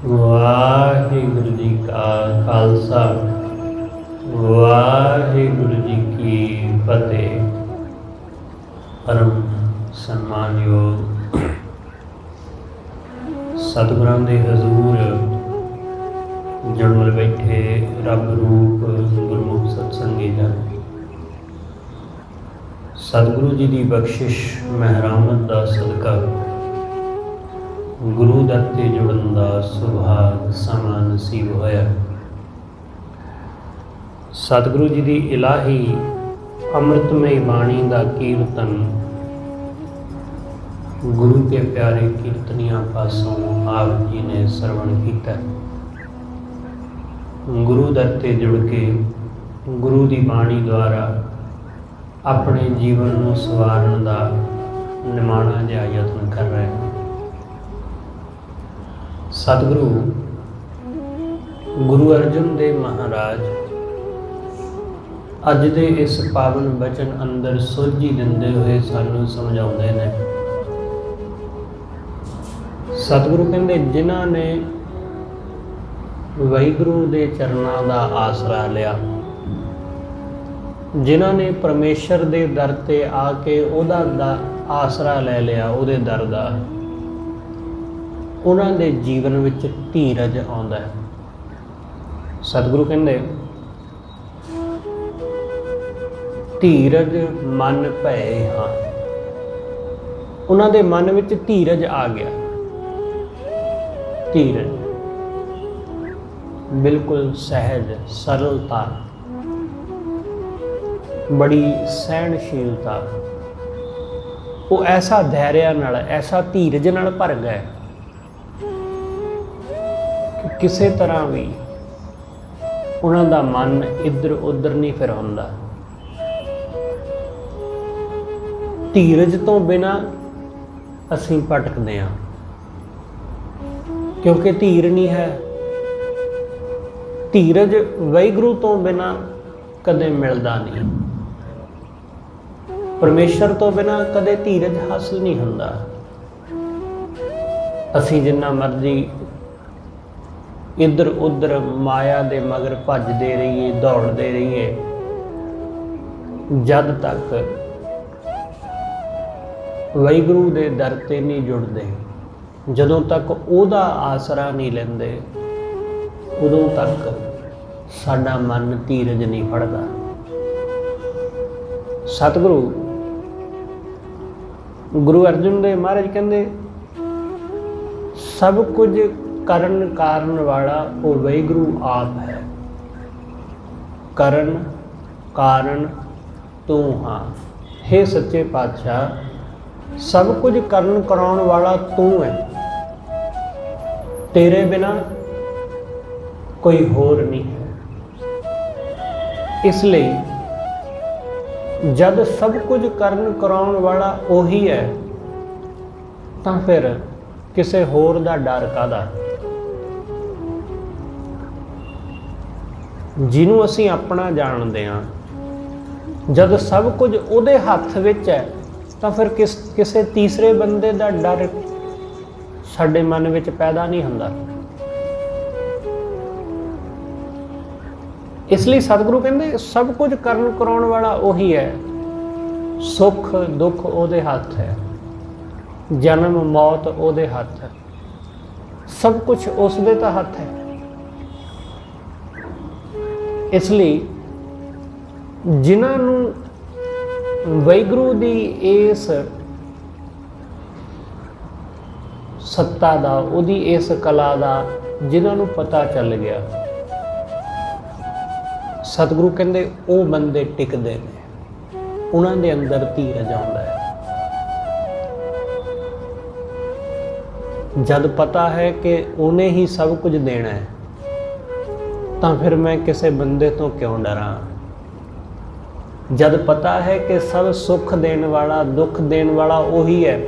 ਵਾਹਿਗੁਰੂ ਜੀ ਕਾ ਖਾਲਸਾ ਵਾਹਿਗੁਰੂ ਜੀ ਕੀ ਫਤਿਹ। ਪਰਮ ਸਨਮਾਨਯੋਗ ਸਤਿਗੁਰਾਂ ਦੇ ਹਜ਼ੂਰ ਜੁੜ ਬੈਠੇ ਰੱਬ ਰੂਪ ਗੁਰਮੁਖ ਸਤਸੰਗੀ ਜਨ, ਸਤਿਗੁਰੂ ਜੀ ਦੀ ਬਖਸ਼ਿਸ਼ ਮਹਿਰਾਮਤ ਦਾ ਸਦਕਾ ਗੁਰੂ ਦਰ ਤੇ ਜੁੜਨ ਦਾ ਸੁਭਾਗ ਸਮਾਂ ਨਸੀਬ ਹੋਇਆ। ਸਤਿਗੁਰੂ ਜੀ ਦੀ ਇਲਾਹੀ ਅੰਮ੍ਰਿਤਮਈ ਬਾਣੀ ਦਾ ਕੀਰਤਨ ਗੁਰੂ ਕੇ ਪਿਆਰੇ ਕੀਰਤਨੀਆਂ ਪਾਸੋਂ ਆਪ ਜੀ ਨੇ ਸਰਵਣ ਕੀਤਾ। ਗੁਰੂ ਦਰ ਤੇ ਜੁੜ ਕੇ ਗੁਰੂ ਦੀ ਬਾਣੀ ਦੁਆਰਾ ਆਪਣੇ ਜੀਵਨ ਨੂੰ ਸਵਾਰਨ ਦਾ ਨਿਮਾਣਾ ਜਿਹਾ ਯਤਨ ਕਰ ਰਹੇ ਹਨ। ਸਤਿਗੁਰੂ ਗੁਰੂ ਅਰਜਨ ਦੇਵ ਮਹਾਰਾਜ ਅੱਜ ਦੇ ਇਸ ਪਾਵਨ ਬਚਨ ਅੰਦਰ ਸੋਝੀ ਦਿੰਦੇ ਹੋਏ ਸਾਨੂੰ ਸਮਝਾਉਂਦੇ ਨੇ। ਸਤਿਗੁਰੂ ਕਹਿੰਦੇ, ਜਿਨ੍ਹਾਂ ਨੇ ਵਾਹਿਗੁਰੂ ਦੇ ਚਰਨਾਂ ਦਾ ਆਸਰਾ ਲਿਆ, ਜਿਨ੍ਹਾਂ ਨੇ ਪਰਮੇਸ਼ਰ ਦੇ ਦਰ ਤੇ ਆ ਕੇ ਉਹਦਾ ਆਸਰਾ ਲੈ ਲਿਆ, ਉਹਦੇ ਦਰ ਦਾ, ਉਹਨਾਂ ਦੇ ਜੀਵਨ ਵਿੱਚ ਧੀਰਜ ਆਉਂਦਾ ਹੈ। ਸਤਿਗੁਰੂ ਕਹਿੰਦੇ, ਧੀਰਜ ਮਨ ਭਏ ਹਾਂ। ਉਹਨਾਂ ਦੇ ਮਨ ਵਿੱਚ ਧੀਰਜ ਆ ਗਿਆ। ਧੀਰਜ ਬਿਲਕੁਲ ਸਹਿਜ, ਸਰਲਤਾ, ਬੜੀ ਸਹਿਣਸ਼ੀਲਤਾ, ਉਹ ਐਸਾ ਧੈर्य ਨਾਲ, ਐਸਾ ਧੀਰਜ ਨਾਲ ਭਰ ਗਏ ਕਿ ਕਿਸੇ ਤਰ੍ਹਾਂ ਵੀ ਉਹਨਾਂ ਦਾ ਮਨ ਇੱਧਰ ਉੱਧਰ ਨਹੀਂ ਫਿਰ ਹੁੰਦਾ। ਧੀਰਜ ਤੋਂ ਬਿਨਾਂ ਅਸੀਂ ਭਟਕਦੇ ਹਾਂ, ਕਿਉਂਕਿ ਧੀਰ ਨਹੀਂ ਹੈ। ਧੀਰਜ ਵਾਹਿਗੁਰੂ ਤੋਂ ਬਿਨਾਂ ਕਦੇ ਮਿਲਦਾ ਨਹੀਂ। ਪਰਮੇਸ਼ਰ ਤੋਂ ਬਿਨਾਂ ਕਦੇ ਧੀਰਜ ਹਾਸਲ ਨਹੀਂ ਹੁੰਦਾ। ਅਸੀਂ ਜਿੰਨਾ ਮਰਜ਼ੀ ਇੱਧਰ ਉੱਧਰ ਮਾਇਆ ਦੇ ਮਗਰ ਭੱਜਦੇ ਰਹੀਏ, ਦੌੜਦੇ ਰਹੀਏ, ਜਦ ਤੱਕ ਵਾਹਿਗੁਰੂ ਦੇ ਦਰ ਤੇ ਨਹੀਂ ਜੁੜਦੇ, ਜਦੋਂ ਤੱਕ ਉਹਦਾ ਆਸਰਾ ਨਹੀਂ ਲੈਂਦੇ, ਉਦੋਂ ਤੱਕ ਸਾਡਾ ਮਨ ਧੀਰਜ ਨਹੀਂ ਫੜਦਾ। ਸਤਿਗੁਰੂ ਗੁਰੂ ਅਰਜਨ ਦੇਵ ਮਹਾਰਾਜ ਕਹਿੰਦੇ, ਸਭ ਕੁਝ ਕਰਨ ਕਾਰਨ ਵਾਲਾ ਉਹ ਵਾਹਿਗੁਰੂ ਆਪ ਹੈ। ਕਰਨ ਕਾਰਨ ਤੂੰ ਹਾਂ। ਹੇ ਸੱਚੇ ਪਾਤਸ਼ਾਹ, ਸਭ ਕੁਝ ਕਰਨ ਕਰਾਉਣ ਵਾਲਾ ਤੂੰ ਹੈ। ਤੇਰੇ ਬਿਨਾਂ ਕੋਈ ਹੋਰ ਨਹੀਂ ਹੈ। ਇਸ ਲਈ ਜਦ ਸਭ ਕੁਝ ਕਰਨ ਕਰਾਉਣ ਵਾਲਾ ਉਹੀ ਹੈ, ਤਾਂ ਫਿਰ ਕਿਸੇ ਹੋਰ ਦਾ ਡਰ ਕਾਹਦਾ। ਜਿਹਨੂੰ ਅਸੀਂ ਆਪਣਾ ਜਾਣਦੇ ਹਾਂ, ਜਦ ਸਭ ਕੁਝ ਉਹਦੇ ਹੱਥ ਵਿੱਚ ਹੈ, ਤਾਂ ਫਿਰ ਕਿਸੇ ਤੀਸਰੇ ਬੰਦੇ ਦਾ ਡਰ ਸਾਡੇ ਮਨ ਵਿੱਚ ਪੈਦਾ ਨਹੀਂ ਹੁੰਦਾ। ਇਸ ਲਈ ਸਤਿਗੁਰੂ ਕਹਿੰਦੇ, ਸਭ ਕੁਝ ਕਰਨ ਕਰਾਉਣ ਵਾਲਾ ਉਹੀ ਹੈ। ਸੁੱਖ ਦੁੱਖ ਉਹਦੇ ਹੱਥ ਹੈ, ਜਨਮ ਮੌਤ ਉਹਦੇ ਹੱਥ ਹੈ, ਸਭ ਕੁਝ ਉਸ ਦੇ ਤਾਂ ਹੱਥ ਹੈ। ਇਸ ਲਈ ਜਿਨ੍ਹਾਂ ਨੂੰ ਵਾਹਿਗੁਰੂ ਦੀ ਇਸ ਸੱਤਾ ਦਾ, ਉਹਦੀ ਇਸ ਕਲਾ ਦਾ ਜਿਨ੍ਹਾਂ ਨੂੰ ਪਤਾ ਚੱਲ ਗਿਆ, ਸਤਿਗੁਰੂ ਕਹਿੰਦੇ ਉਹ ਬੰਦੇ ਟਿਕਦੇ ਨੇ, ਉਹਨਾਂ ਦੇ ਅੰਦਰ ਧੀਰਜ ਆਉਂਦਾ ਹੈ। ਜਦ ਪਤਾ ਹੈ ਕਿ ਉਹਨੇ ਹੀ ਸਭ ਕੁਝ ਦੇਣਾ ਹੈ, ਤਾਂ ਫਿਰ ਮੈਂ ਕਿਸੇ ਬੰਦੇ ਤੋਂ ਕਿਉਂ ਡਰਾਂ। ਜਦ ਪਤਾ ਹੈ ਕਿ ਸਭ ਸੁੱਖ ਦੇਣ ਵਾਲਾ, ਦੁੱਖ ਦੇਣ ਵਾਲਾ ਉਹੀ ਹੈ,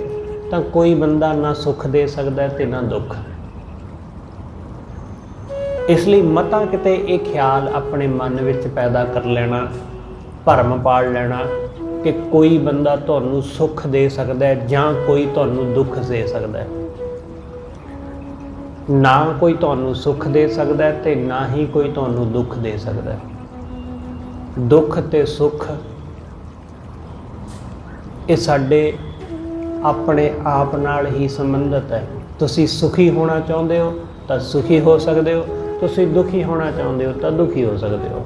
ਤਾਂ ਕੋਈ ਬੰਦਾ ਨਾ ਸੁੱਖ ਦੇ ਸਕਦਾ ਤੇ ਨਾ ਦੁੱਖ। ਇਸ ਲਈ ਮਤਾ ਕਿਤੇ ਇਹ ਖਿਆਲ ਆਪਣੇ ਮਨ ਵਿੱਚ ਪੈਦਾ ਕਰ ਲੈਣਾ, ਭਰਮ ਪਾਲ ਲੈਣਾ ਕਿ ਕੋਈ ਬੰਦਾ ਤੁਹਾਨੂੰ ਸੁੱਖ ਦੇ ਸਕਦਾ ਹੈ ਜਾਂ ਕੋਈ ਤੁਹਾਨੂੰ ਦੁੱਖ ਦੇ ਸਕਦਾ ਹੈ। ਨਾ ਕੋਈ ਤੁਹਾਨੂੰ ਸੁੱਖ ਦੇ ਸਕਦਾ ਤੇ ਨਾ ਹੀ ਕੋਈ ਤੁਹਾਨੂੰ ਦੁੱਖ ਦੇ ਸਕਦਾ। ਦੁੱਖ ਤੇ ਸੁੱਖ ਇਹ ਸਾਡੇ ਆਪਣੇ ਆਪ ਨਾਲ ਹੀ ਸੰਬੰਧਿਤ ਹੈ। ਤੁਸੀਂ ਸੁਖੀ ਹੋਣਾ ਚਾਹੁੰਦੇ ਹੋ ਤਾਂ ਸੁਖੀ ਹੋ ਸਕਦੇ ਹੋ, ਤੁਸੀਂ ਦੁਖੀ ਹੋਣਾ ਚਾਹੁੰਦੇ ਹੋ ਤਾਂ ਦੁਖੀ ਹੋ ਸਕਦੇ ਹੋ।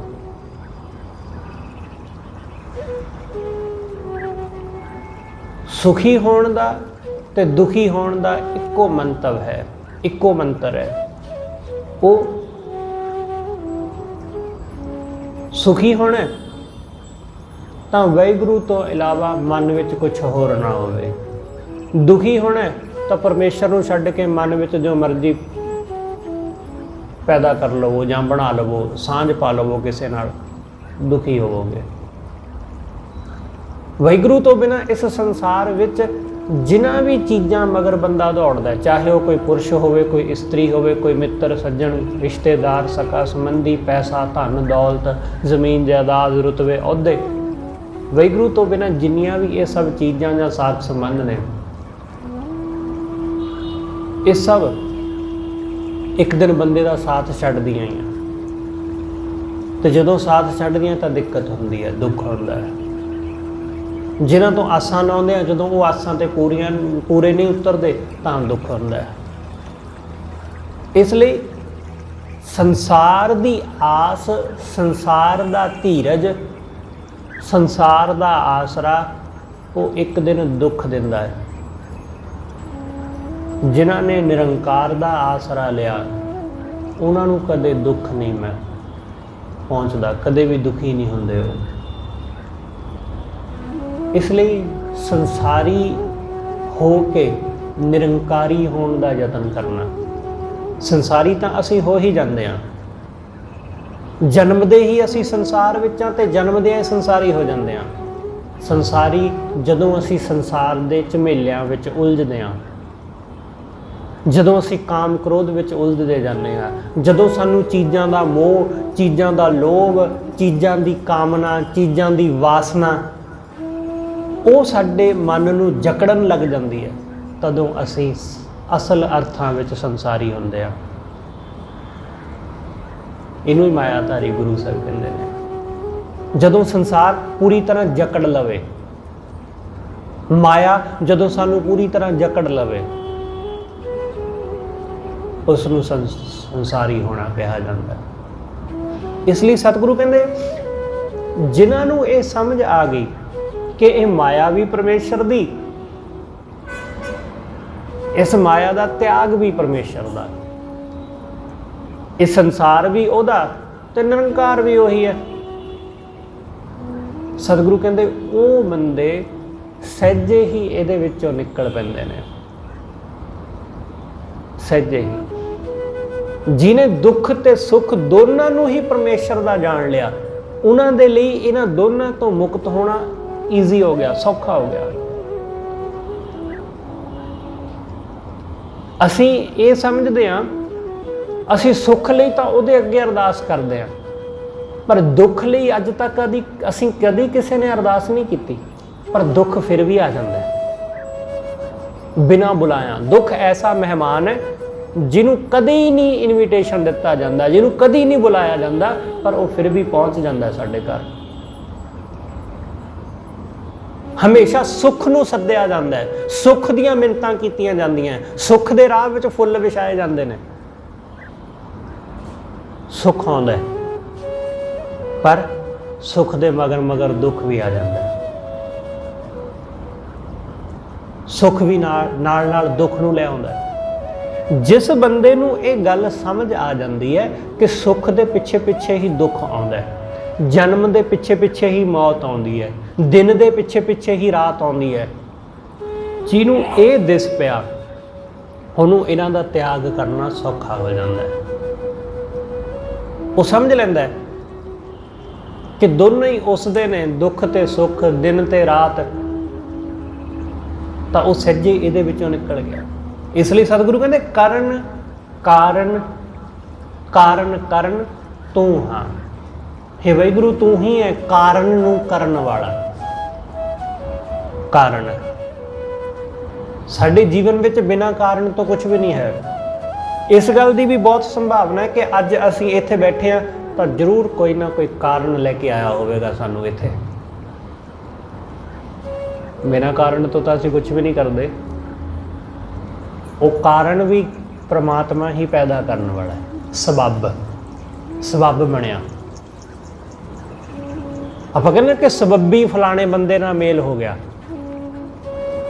ਸੁਖੀ ਹੋਣ ਦਾ ਤੇ ਦੁਖੀ ਹੋਣ ਦਾ ਇੱਕੋ ਮੰਤਵ ਹੈ, ਇੱਕੋ ਮੰਤਰ ਹੈ। ਉਹ ਸੁਖੀ ਹੋਣਾ ਤਾਂ ਵਾਹਿਗੁਰੂ ਤੋਂ ਇਲਾਵਾ ਮਨ ਵਿੱਚ ਕੁਝ ਹੋਰ ਨਾ ਹੋਵੇ। ਦੁਖੀ ਹੋਣਾ ਤਾਂ ਪਰਮੇਸ਼ਰ ਨੂੰ ਛੱਡ ਕੇ ਮਨ ਵਿੱਚ ਜੋ ਮਰਜ਼ੀ ਪੈਦਾ ਕਰ ਲਵੋ ਜਾਂ ਬਣਾ ਲਵੋ, ਸਾਂਝ ਪਾ ਲਵੋ ਕਿਸੇ ਨਾਲ, ਦੁਖੀ ਹੋਵੋਗੇ। ਵਾਹਿਗੁਰੂ ਤੋਂ ਬਿਨਾਂ ਇਸ ਸੰਸਾਰ ਵਿੱਚ ਜਿਨ੍ਹਾਂ ਵੀ ਚੀਜ਼ਾਂ ਮਗਰ ਬੰਦਾ ਦੌੜਦਾ, ਚਾਹੇ ਉਹ ਕੋਈ ਪੁਰਸ਼ ਹੋਵੇ, ਕੋਈ ਇਸਤਰੀ ਹੋਵੇ, ਕੋਈ ਮਿੱਤਰ ਸੱਜਣ, ਰਿਸ਼ਤੇਦਾਰ, ਸਕਾ ਸੰਬੰਧੀ, ਪੈਸਾ, ਧਨ ਦੌਲਤ, ਜ਼ਮੀਨ ਜਾਇਦਾਦ, ਰੁਤਬੇ, ਅਹੁਦੇ, ਵਾਹਿਗੁਰੂ ਤੋਂ ਬਿਨਾਂ ਜਿੰਨੀਆਂ ਵੀ ਇਹ ਸਭ ਚੀਜ਼ਾਂ ਜਾਂ ਸਾਕ ਸੰਬੰਧ ਨੇ, ਇਹ ਸਭ ਇੱਕ ਦਿਨ ਬੰਦੇ ਦਾ ਸਾਥ ਛੱਡਦੀਆਂ ਹੀ ਆ। ਤੇ ਜਦੋਂ ਸਾਥ ਛੱਡਦੀਆਂ ਤਾਂ ਦਿੱਕਤ ਹੁੰਦੀ ਹੈ, ਦੁੱਖ ਹੁੰਦਾ ਹੈ। ਜਿਨ੍ਹਾਂ ਤੋਂ ਆਸਾਂ ਲਾਉਂਦੇ ਆ, ਜਦੋਂ ਉਹ ਆਸਾਂ ਤੇ ਪੂਰੇ ਨਹੀਂ ਉਤਰਦੇ ਤਾਂ ਦੁੱਖ ਹੁੰਦਾ ਹੈ। ਇਸ ਲਈ ਸੰਸਾਰ ਦੀ ਆਸ, ਸੰਸਾਰ ਦਾ ਧੀਰਜ, ਸੰਸਾਰ ਦਾ ਆਸਰਾ ਉਹ ਇੱਕ ਦਿਨ ਦੁੱਖ ਦਿੰਦਾ ਹੈ। ਜਿਨ੍ਹਾਂ ਨੇ ਨਿਰੰਕਾਰ ਦਾ ਆਸਰਾ ਲਿਆ ਉਹਨਾਂ ਨੂੰ ਕਦੇ ਦੁੱਖ ਨਹੀਂ ਪਹੁੰਚਦਾ, ਕਦੇ ਵੀ ਦੁਖੀ ਨਹੀਂ ਹੁੰਦੇ ਉਹ। ਇਸ ਲਈ ਸੰਸਾਰੀ ਹੋ ਕੇ ਨਿਰੰਕਾਰੀ ਹੋਣ ਦਾ ਯਤਨ ਕਰਨਾ। ਸੰਸਾਰੀ ਤਾਂ ਅਸੀਂ ਹੋ ਹੀ ਜਾਂਦੇ ਹਾਂ, ਜਨਮਦੇ ਹੀ ਅਸੀਂ ਸੰਸਾਰ ਵਿੱਚ ਹਾਂ ਤੇ ਜਨਮਦਿਆਂ ਸੰਸਾਰੀ ਹੋ ਜਾਂਦੇ ਹਾਂ। ਸੰਸਾਰੀ ਜਦੋਂ ਅਸੀਂ ਸੰਸਾਰ ਦੇ ਝਮੇਲਿਆਂ ਵਿੱਚ ਉਲਝਦੇ ਹਾਂ, ਜਦੋਂ ਅਸੀਂ ਕਾਮ ਕ੍ਰੋਧ ਵਿੱਚ ਉਲਝਦੇ ਜਾਂਦੇ ਹਾਂ, ਜਦੋਂ ਸਾਨੂੰ ਚੀਜ਼ਾਂ ਦਾ ਮੋਹ, ਚੀਜ਼ਾਂ ਦਾ ਲੋਭ, ਚੀਜ਼ਾਂ ਦੀ ਕਾਮਨਾ, ਚੀਜ਼ਾਂ ਦੀ ਵਾਸਨਾ ਉਹ ਸਾਡੇ ਮਨ ਨੂੰ ਜਕੜਨ ਲੱਗ ਜਾਂਦੀ ਹੈ, ਤਦੋਂ ਅਸੀਂ ਅਸਲ ਅਰਥਾਂ ਵਿੱਚ ਸੰਸਾਰੀ ਹੁੰਦੇ ਹਾਂ। ਇਹਨੂੰ ਹੀ ਮਾਇਆਧਾਰੀ ਗੁਰੂ ਸਾਹਿਬ ਕਹਿੰਦੇ ਨੇ। ਜਦੋਂ ਸੰਸਾਰ ਪੂਰੀ ਤਰ੍ਹਾਂ ਜਕੜ ਲਵੇ, ਮਾਇਆ ਜਦੋਂ ਸਾਨੂੰ ਪੂਰੀ ਤਰ੍ਹਾਂ ਜਕੜ ਲਵੇ, ਉਸ ਨੂੰ ਸੰਸਾਰੀ ਹੋਣਾ ਕਿਹਾ ਜਾਂਦਾ। ਇਸ ਲਈ ਸਤਿਗੁਰੂ ਕਹਿੰਦੇ ਜਿਨ੍ਹਾਂ ਨੂੰ ਇਹ ਸਮਝ ਆ ਗਈ ਕਿ ਇਹ ਮਾਇਆ ਵੀ ਪਰਮੇਸ਼ਰ ਦੀ, ਇਸ ਮਾਇਆ ਦਾ ਤਿਆਗ ਵੀ ਪਰਮੇਸ਼ਰ ਦਾ, ਇਹ ਸੰਸਾਰ ਵੀ ਉਹਦਾ ਤੇ ਨਿਰੰਕਾਰ ਵੀ ਉਹੀ ਹੈ। ਸਤਿਗੁਰੂ ਕਹਿੰਦੇ ਉਹ ਬੰਦੇ ਸਹਿਜੇ ਹੀ ਇਹਦੇ ਵਿੱਚੋਂ ਨਿਕਲ ਪੈਂਦੇ ਨੇ, ਸਹਿਜੇ ਹੀ। ਜਿਹਨੇ ਦੁੱਖ ਤੇ ਸੁੱਖ ਦੋਨਾਂ ਨੂੰ ਹੀ ਪਰਮੇਸ਼ਰ ਦਾ ਜਾਣ ਲਿਆ, ਉਹਨਾਂ ਦੇ ਲਈ ਇਹਨਾਂ ਦੋਨਾਂ ਤੋਂ ਮੁਕਤ ਹੋਣਾ ਈਜ਼ੀ ਹੋ ਗਿਆ, ਸੌਖਾ ਹੋ ਗਿਆ। ਅਸੀਂ ਇਹ ਸਮਝਦੇ ਹਾਂ ਅਸੀਂ ਸੁੱਖ ਲਈ ਤਾਂ ਉਹਦੇ ਅੱਗੇ ਅਰਦਾਸ ਕਰਦੇ ਹਾਂ, ਪਰ ਦੁੱਖ ਲਈ ਅੱਜ ਤੱਕ ਅਸੀਂ ਕਦੀ ਕਿਸੇ ਨੇ ਅਰਦਾਸ ਨਹੀਂ ਕੀਤੀ, ਪਰ ਦੁੱਖ ਫਿਰ ਵੀ ਆ ਜਾਂਦਾ ਹੈ ਬਿਨਾਂ ਬੁਲਾਇਆ। ਦੁੱਖ ਐਸਾ ਮਹਿਮਾਨ ਹੈ ਜਿਹਨੂੰ ਕਦੇ ਨਹੀਂ ਇਨਵੀਟੇਸ਼ਨ ਦਿੱਤਾ ਜਾਂਦਾ, ਜਿਹਨੂੰ ਕਦੇ ਨਹੀਂ ਬੁਲਾਇਆ ਜਾਂਦਾ, ਪਰ ਉਹ ਫਿਰ ਵੀ ਪਹੁੰਚ ਜਾਂਦਾ ਸਾਡੇ ਘਰ। ਹਮੇਸ਼ਾ ਸੁੱਖ ਨੂੰ ਸੱਦਿਆ ਜਾਂਦਾ ਹੈ, ਸੁੱਖ ਦੀਆਂ ਮਿੰਨਤਾਂ ਕੀਤੀਆਂ ਜਾਂਦੀਆਂ, ਸੁੱਖ ਦੇ ਰਾਹ ਵਿੱਚ ਫੁੱਲ ਵਿਛਾਏ ਜਾਂਦੇ ਨੇ। ਸੁੱਖ ਆਉਂਦਾ ਹੈ, ਪਰ ਸੁੱਖ ਦੇ ਮਗਰ ਮਗਰ ਦੁੱਖ ਵੀ ਆ ਜਾਂਦਾ ਹੈ। ਸੁੱਖ ਵੀ ਨਾਲ ਦੁੱਖ ਨੂੰ ਲੈ ਆਉਂਦਾ ਹੈ। ਜਿਸ ਬੰਦੇ ਨੂੰ ਇਹ ਗੱਲ ਸਮਝ ਆ ਜਾਂਦੀ ਹੈ ਕਿ ਸੁੱਖ ਦੇ ਪਿੱਛੇ ਪਿੱਛੇ ਹੀ ਦੁੱਖ ਆਉਂਦਾ ਹੈ, ਜਨਮ ਦੇ ਪਿੱਛੇ ਪਿੱਛੇ ਹੀ ਮੌਤ ਆਉਂਦੀ ਹੈ, ਦਿਨ ਦੇ ਪਿੱਛੇ ਪਿੱਛੇ ਹੀ ਰਾਤ ਆਉਂਦੀ ਹੈ, ਜਿਹਨੂੰ ਇਹ ਦਿਸ ਪਿਆ ਉਹਨੂੰ ਇਹਨਾਂ ਦਾ ਤਿਆਗ ਕਰਨਾ ਸੌਖਾ ਹੋ ਜਾਂਦਾ ਹੈ। ਉਹ ਸਮਝ ਲੈਂਦਾ ਹੈ ਕਿ ਦੋਨੋਂ ਹੀ ਉਸਦੇ ਨੇ, ਦੁੱਖ ਤੇ ਸੁੱਖ, ਦਿਨ ਤੇ ਰਾਤ, ਤਾਂ ਉਹ ਸਹਿਜੇ ਇਹਦੇ ਵਿੱਚੋਂ ਨਿਕਲ ਗਿਆ। ਇਸ ਲਈ ਸਤਿਗੁਰੂ ਕਹਿੰਦੇ ਕਰਨ ਕਾਰਨ ਕਾਰਨ ਕਰਨ ਤੂੰ ਹਾਂ। ਹੇ ਵਾਹਿਗੁਰੂ ਤੂੰ ਹੀ ਹੈ ਕਾਰਨ ਨੂੰ ਕਰਨ ਵਾਲਾ। ਕਾਰਨ ਸਾਡੇ ਜੀਵਨ ਵਿੱਚ ਬਿਨਾਂ ਕਾਰਨ ਤੋਂ ਕੁਝ ਵੀ ਨਹੀਂ ਹੈ। इस गल की भी बहुत संभावना है कि अज असी इत्थे बैठे हाँ तो जरूर कोई ना कोई कारण लेके आया होगा सानू इत्थे। बिना कारण तो असी कुछ भी नहीं करते। वो कारण भी परमात्मा ही पैदा करने वाला है। सबब बनया। आप कहते कि सबबी फलाने बंदे नाल मेल हो गया,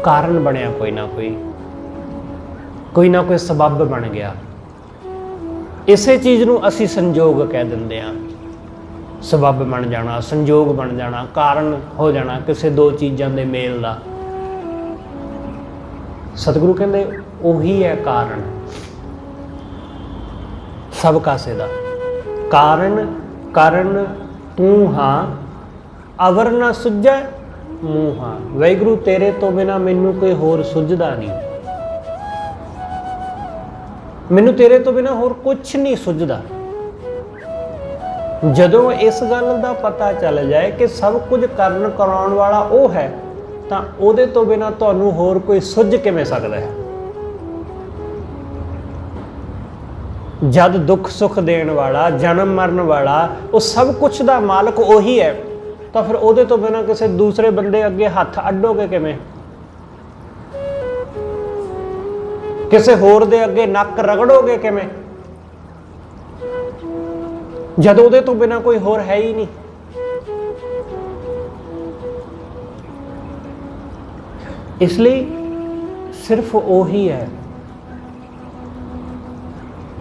कारण बनया कोई ना कोई सबब बन गया। इसे चीज़ नूं असी संजोग कह दिंदे हां। सबब बन जाना, संजोग बन जाना, कारण हो जाना किसी दो चीज़ों के मेल का। सतगुरु कहते उही है कारण सब कासे दा। कारण तू हाँ, अवर ना सुझै मूँ हाँ। वाहिगुरू तेरे तो बिना मैनू कोई होर सुझदा नहीं, मैनू तेरे तो बिना होर कुछ नहीं सुझदा। जदों इस गल का पता चल जाए कि सब कुछ करन कराउण वाला वो है, तो उहदे तो बिना तुहानू होर कोई सुझ किवें सकदा है। जद दुख सुख देण वाला, जन्म मरण वाला, वो सब कुछ का मालक उही है, तो फिर उहदे तो बिना किसी दूसरे बंदे अगे हथ अड्डोगे किवें? किसी होर दे अगे नक रगड़ोगे किवें? जद उहदे तो बिना कोई होर है ही नहीं। इसलिए सिर्फ ओही है,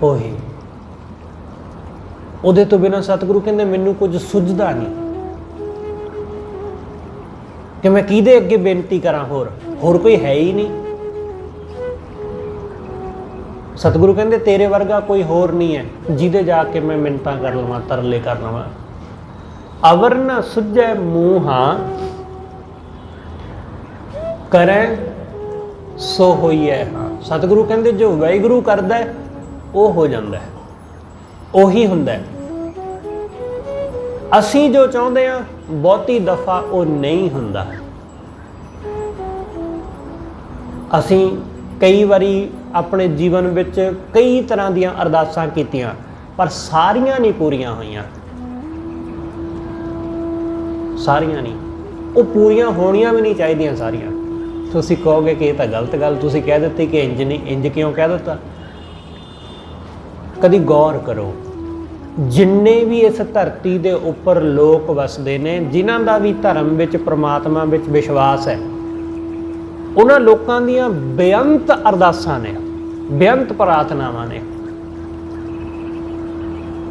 ओही। उहदे तो बिना सतगुरु कहंदे मैनू कुछ सुझदा नहीं कि मैं किहदे अगे बेनती करा। होर कोई है ही नहीं। सतगुरु कहते तेरे वर्गा कोई होर नहीं है जिदे जाके मैं मिन्नतां कर लवां, तरले कर लवां। अवर न सुझै मूँ हाँ, करें सो होइए हाँ। सतगुरु कहते जो वाहिगुरू करदा है वो हो जाता है, उही हुंदा है। असी जो चाहते हैं बहुती दफा वो नहीं हुंदा। असी कई बारी अपने जीवन विच कई तरह दीयां अरदासां कीतियां, पर सारियां नहीं पूरियां होईयां। सारियां नहीं, वो पूरियां होणियां भी नहीं चाहिदियां सारियां। तुसीं कहोगे कि ये तो गलत गल तुसीं कह दित्ती कि इंज नहीं, इंज क्यों कह दित्ता? कदी गौर करो, जिन्ने भी इस धरती के उपर लोग वसदे ने, जिन्हां दा भी धर्म विच परमात्मा विच विश्वास है, उन्हां लोकां दीयां बेअंत अरदासां ने, बेअंत प्रार्थनावां ने।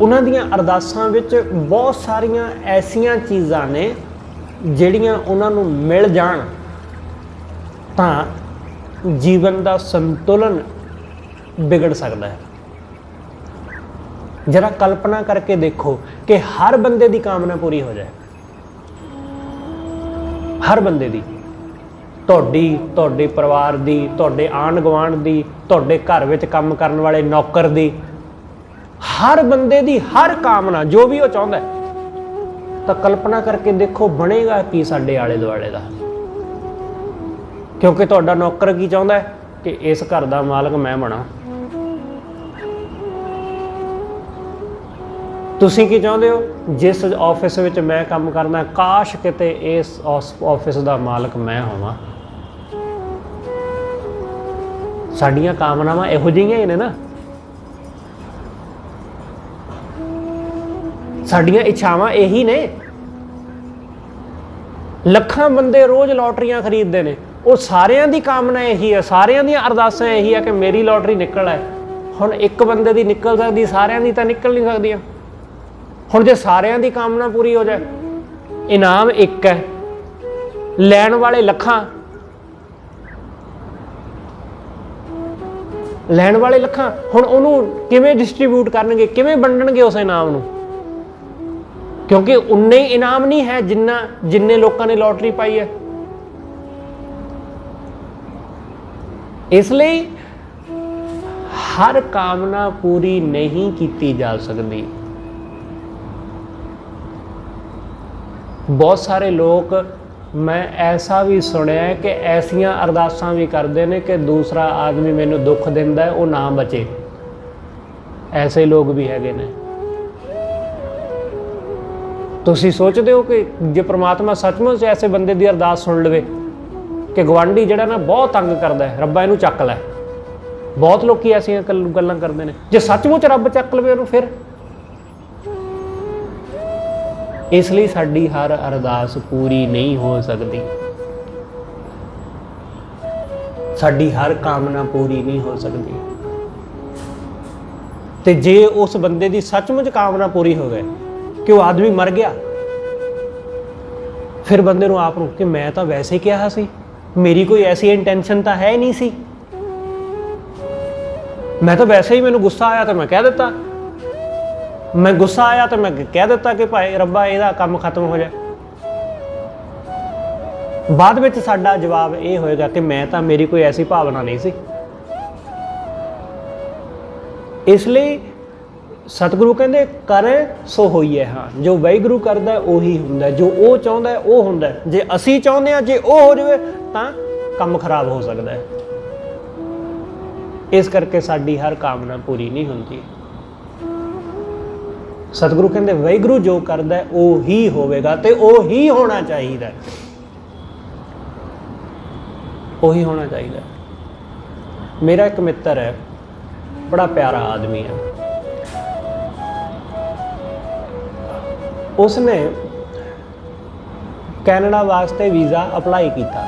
उन्हां दीयां अरदासां विच बहुत सारियां ऐसियां चीज़ां ने जिहड़ियां उन्हां नूं मिल जाण तां जीवन का संतुलन बिगड़ सकता है। जरा कल्पना करके देखो कि हर बंदे की कामना पूरी हो जाए, हर बंदे की, तुहाडी, तुहाडे परिवार की, तुहाडे आंढ गुआंढ की, तुहाडे घर विच काम करन वाले नौकर की, हर बंदे की हर कामना जो भी वो चाहुंदा है, तो कल्पना करके देखो बनेगा की साडे आले दुआले दा। क्योंकि तुहाडा नौकर की चाहुंदा है कि इस घर का मालक मैं बना। तुसीं की चाहुंदे हो? जिस ऑफिस विच मैं काम करना, काश किते इस ऑफिस का मालक मैं होवां। साडियां कामनावां इहो जिहियां ही ने ना, साडियां इच्छावां यही ने। लखां बंदे रोज़ लॉटरियां खरीदते हैं, वो सारियां दी कामना यही है, सारियां दी अरदासां यही है कि मेरी लॉटरी निकल आए। हुण एक बंदे दी निकल सकदी, सारियां दी तां निकल नहीं सकदियां। हुण जे सारियां दी कामना पूरी हो जाए, इनाम एक है, लैण वाले लखां, लैण वाले लखां, हुण उहनूं किवें डिस्ट्रीब्यूट करनगे, किवें वंडणगे उस इनाम नूं? क्योंकि उन्ने ही इनाम नहीं है जिन्ने लोगों ने लॉटरी पाई है। इसलिए हर कामना पूरी नहीं की जा सकती। बहुत सारे लोग, मैं ऐसा भी सुनिया है कि ऐसियां अरदासां भी करते हैं कि दूसरा आदमी मैनू दुख दिंदा है, वो ना बचे। ऐसे लोग भी हैगे ने। तुसी सोचते हो कि जे परमात्मा सचमुच ऐसे बंदे की अरदास सुन लवे कि गवांढी जिहड़ा ना बहुत तंग करता है, रब्बा इहनूं चक लै। बहुत लोग ऐसियां गल्लां करते हैं। जे सचमुच रब चक लवे उहनूं फिर। इसलिए साडी हर अरदास पूरी नहीं हो सकती, साडी हर कामना पूरी नहीं हो सकती। ते जे उस बंदे की सचमुच कामना पूरी हो गए कि वो आदमी मर गया, फिर बंदे नूं आप नूं कि मैं तो वैसे ही कहा सी, मेरी कोई ऐसी इंटेंशन तो है नहीं सी, मैं तो वैसे ही, मैनूं गुस्सा आया तो मैं कह दिता, मैं गुस्सा आया तो मैं कह दिता कि भाई रब्बा इहदा काम खत्म हो जाए। बाद में साडा जवाब ये होएगा कि मैं तो, मेरी कोई ऐसी भावना नहीं सी। इसलिए सतगुरु कहते करे सो होइए। हाँ, जो वाहिगुरू करता है उही हुंदा, जो वो चाहुंदा है वो हुंदा। जे असी चाहुंदे आ जे वो हो जाए तो काम खराब हो सकता है। इस करके साडी हर कामना पूरी नहीं होंदी। सतगुरु कहते वाहिगुरू जो करता है वो ही होवेगा ते वो ही होना चाहिए, वो ही होना चाहिए। मेरा एक मित्र है, बड़ा प्यारा आदमी है, उसने कैनेडा वास्ते वीज़ा अप्लाई किया।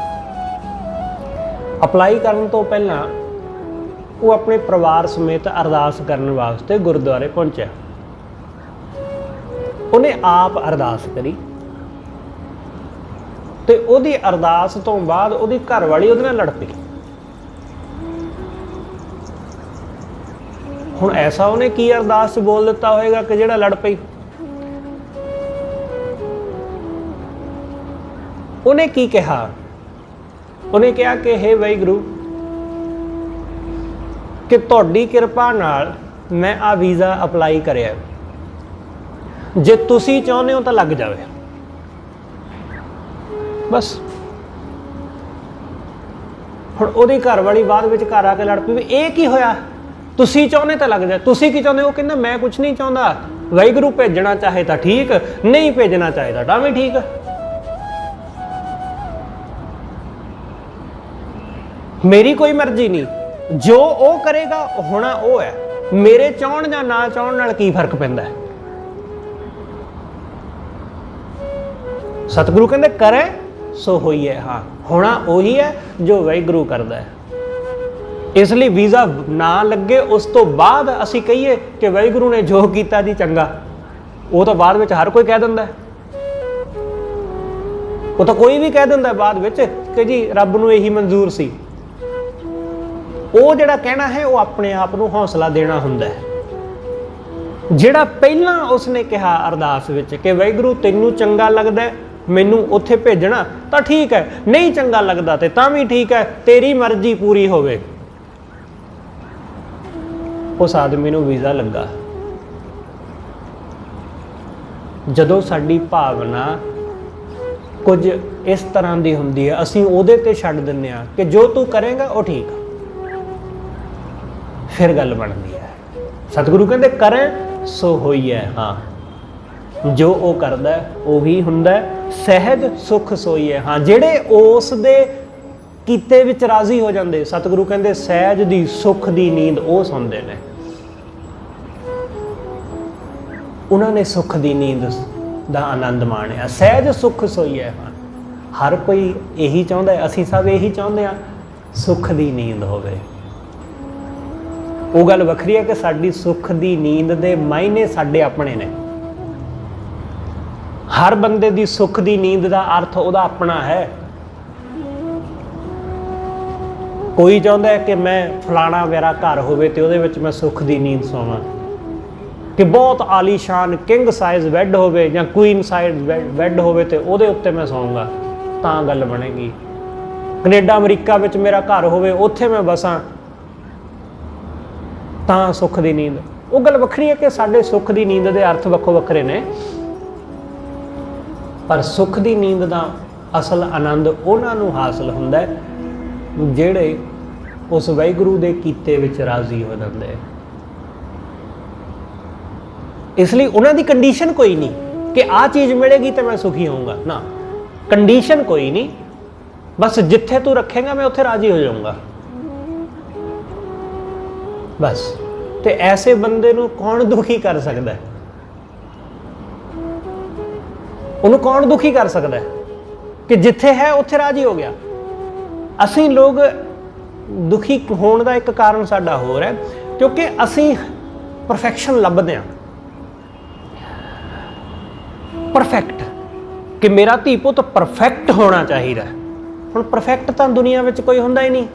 अप्लाई करने तो पहला वो अपने परिवार समेत अरदास करने वास्ते गुरुद्वारे पहुंचा। उन्हें आप अरदास करी ते उहदी अरदास तो बाद उहदी घरवाली उहदे नाल लड़ पई। हुण ऐसा उन्हें की अरदास बोल दिता होएगा कि जिहड़ा लड़ पई। उन्हें की कहा? उन्हें कहा कि हे वाहिगुरू, कि तुहाडी किरपा नाल मैं आ वीज़ा अप्लाई करिया, जे तुसी चाहुंदे हो तो लग जाए। बस हुण उहदी घरवाली बाद विच घर आके लड़ पई, ये की होया, तुसी चाहुंदे तो लग जाए। तुसी की चाहुंदे? वो कहंदा मैं कुछ नहीं चाहुंदा, वाहिगुरू भेजना चाहे तो ठीक, नहीं भेजना चाहे तो तां भी ठीक। मेरी कोई मर्जी नहीं, जो वो करेगा होना वो है। मेरे चाहण या ना चाहण नाल की फर्क पैंदा है। सतगुरु कहंदे करे सो होई है। हाँ, होना वही है जो वाहिगुरू करदा है। इसलिए वीज़ा ना लगे उस तो बाद असी कहिए कि वाहिगुरू ने जो कीता जी चंगा, वो तो बाद विच हर कोई कह दिंदा है। वो तो कोई भी कह दिंदा है बाद विच कि जी रब नूं यही मंजूर सी। वो जिहड़ा कहना है वो अपने आप नूं हौसला देना हुंदा है। जिहड़ा पहलां उसने कहा अरदास विच कि वाहिगुरू तैनूं चंगा लगदा है मैनूं उत्थे भेजना तो ठीक है, नहीं चंगा लगदा ते तां भी ठीक है, तेरी मर्जी पूरी होवे। उस आदमी नूं वीज़ा लगा। जदों साडी भावना कुछ इस तरह की हुंदी है, असीं उहदे ते छड्ड दिंदे आ कि जो तू करेगा वो ठीक, फिर गल बनती है। सतगुरु कहते करें सो होई है। हाँ, जो वो करदा है वो ही हुंदा है। सहज सुख सोई है। हाँ, जिहड़े उस दे कीते विच राजी हो जाते, सतगुरु कहते सहज दी सुख दी नींद वो सौंदे ने। उन्होंने सुख दी नींद दा आनंद माणिया। सहज सुख सोई है। हाँ, हर कोई यही चाहुंदा है, असीं सब यही चाहुंदे आ सुख दी नींद होवे। वो गल वखरी है कि साडी सुख दी नींद दे मायने साडे अपने ने। हर बंदे दी सुख दी नींद दा अर्थ उहदा अपना है। कोई चाहुंदा है कि मैं फलाना मेरा घर होवे ते उहदे विच मैं सुख दी नींद सोवां, कि बहुत आलीशान किंग साइज बैड होवे या क्वीन साइज बैड होवे ते उहदे उत्ते मैं सोऊंगा, तां गल बनेगी। कनेडा अमरीका विच मेरा घर होवे उत्थे मैं बसां, तां सुख दी नींद। वो गल वखरी है कि साडे सुख दी नींद दे अर्थ वक्खो वखरे ने, पर सुख दी नींद दा असल आनंद उन्हां नूं हासिल हुंदा है जिहड़े उस वाहिगुरू दे कीते विच राजी हो जांदे। इसलिए उन्हों की कंडीशन कोई नहीं कि आ चीज़ मिलेगी तो मैं सुखी होऊंगा ना, कंडीशन कोई नहीं, बस जिथे तू रखेगा मैं उत्थे राजी हो जाऊंगा बस। तो ऐसे बंदे नूं कौन दुखी कर सकता है? उन्होंने कौन दुखी कर सकता है कि जिथे है उत्थे राजी हो गया। असी लोग दुखी होने का एक कारण साडा होर है क्योंकि असी परफेक्शन लभदे हैं, परफेक्ट कि मेरा धी पुत परफेक्ट होना चाहिए। हुण परफेक्ट तो दुनिया में कोई हुंदा ही नहीं।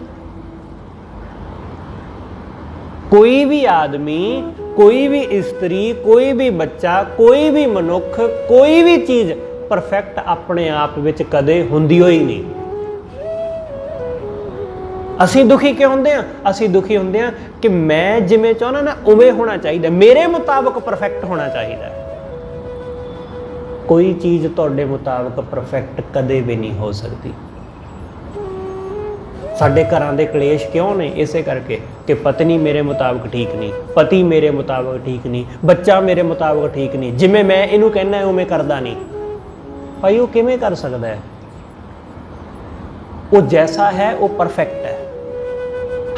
कोई भी आदमी, कोई भी स्त्री, कोई भी बच्चा, कोई भी मनुख, कोई भी चीज़ परफेक्ट अपने आप विच कदे हुंदी ही नहीं। असी दुखी क्यों होंदे हैं? असी दुखी होंदे हैं कि मैं जिवें चाहुंदा ना उवें होना चाहिए, मेरे मुताबिक परफेक्ट होना चाहिए। कोई चीज़ तुहाडे मुताबिक परफेक्ट कदे भी नहीं हो सकती। साडे घरां दे कलेश क्यों ने? इसे करके कि पत्नी मेरे मुताबिक ठीक नहीं, पति मेरे मुताबिक ठीक नहीं, बच्चा मेरे मुताबिक ठीक नहीं, जिवें मैं इनू कहना है उवें करदा नहीं। भाई वो किवें कर सकदा है? वो जैसा है वो परफेक्ट है।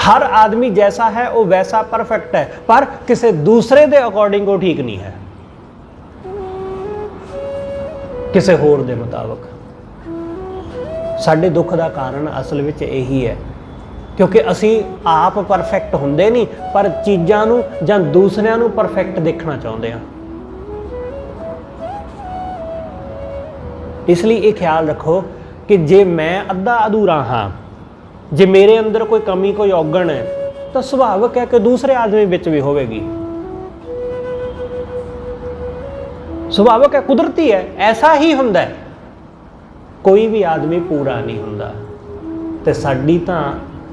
हर आदमी जैसा है वो वैसा परफेक्ट है, पर किसी दूसरे दे अकॉर्डिंग वो ठीक नहीं है, किसी होर दे मुताबिक। साडे दुख का कारण असल विच यही है क्योंकि असी आप परफेक्ट हुंदे नहीं, पर चीज़ां नूं जां दूसरिਆਂ नूं परफेक्ट देखना चाहुंदे हैं। इसलिए ये ख्याल रखो कि जे मैं अद्धा अधूरा हाँ, जे मेरे अंदर कोई कमी कोई औगण है तो सुभाविक है कि दूसरे आदमी विच भी होवेगी। सुभाविक है, कुदरती है, ऐसा ही हुंदा है। कोई भी आदमी पूरा नहीं हुंदा। ते साडी तां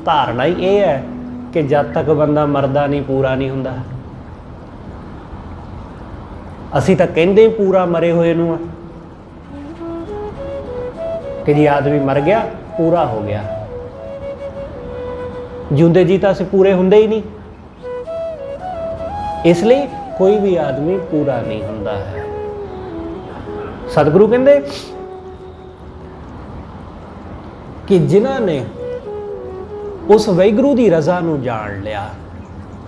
धारणा ही ये है कि जब तक बंदा मरदा नहीं पूरा नहीं हुंदा। असी तां कहंदे पूरा मरे होए नूं कि जी आदमी मर गया पूरा हो गया। जिउंदे जी तां असीं पूरे हुंदे ही नहीं। इसलिए कोई भी आदमी पूरा नहीं हुंदा है। सतगुरु कहंदे कि जिन्हां ने उस वाहिगुरू की रज़ा नूं जान लिया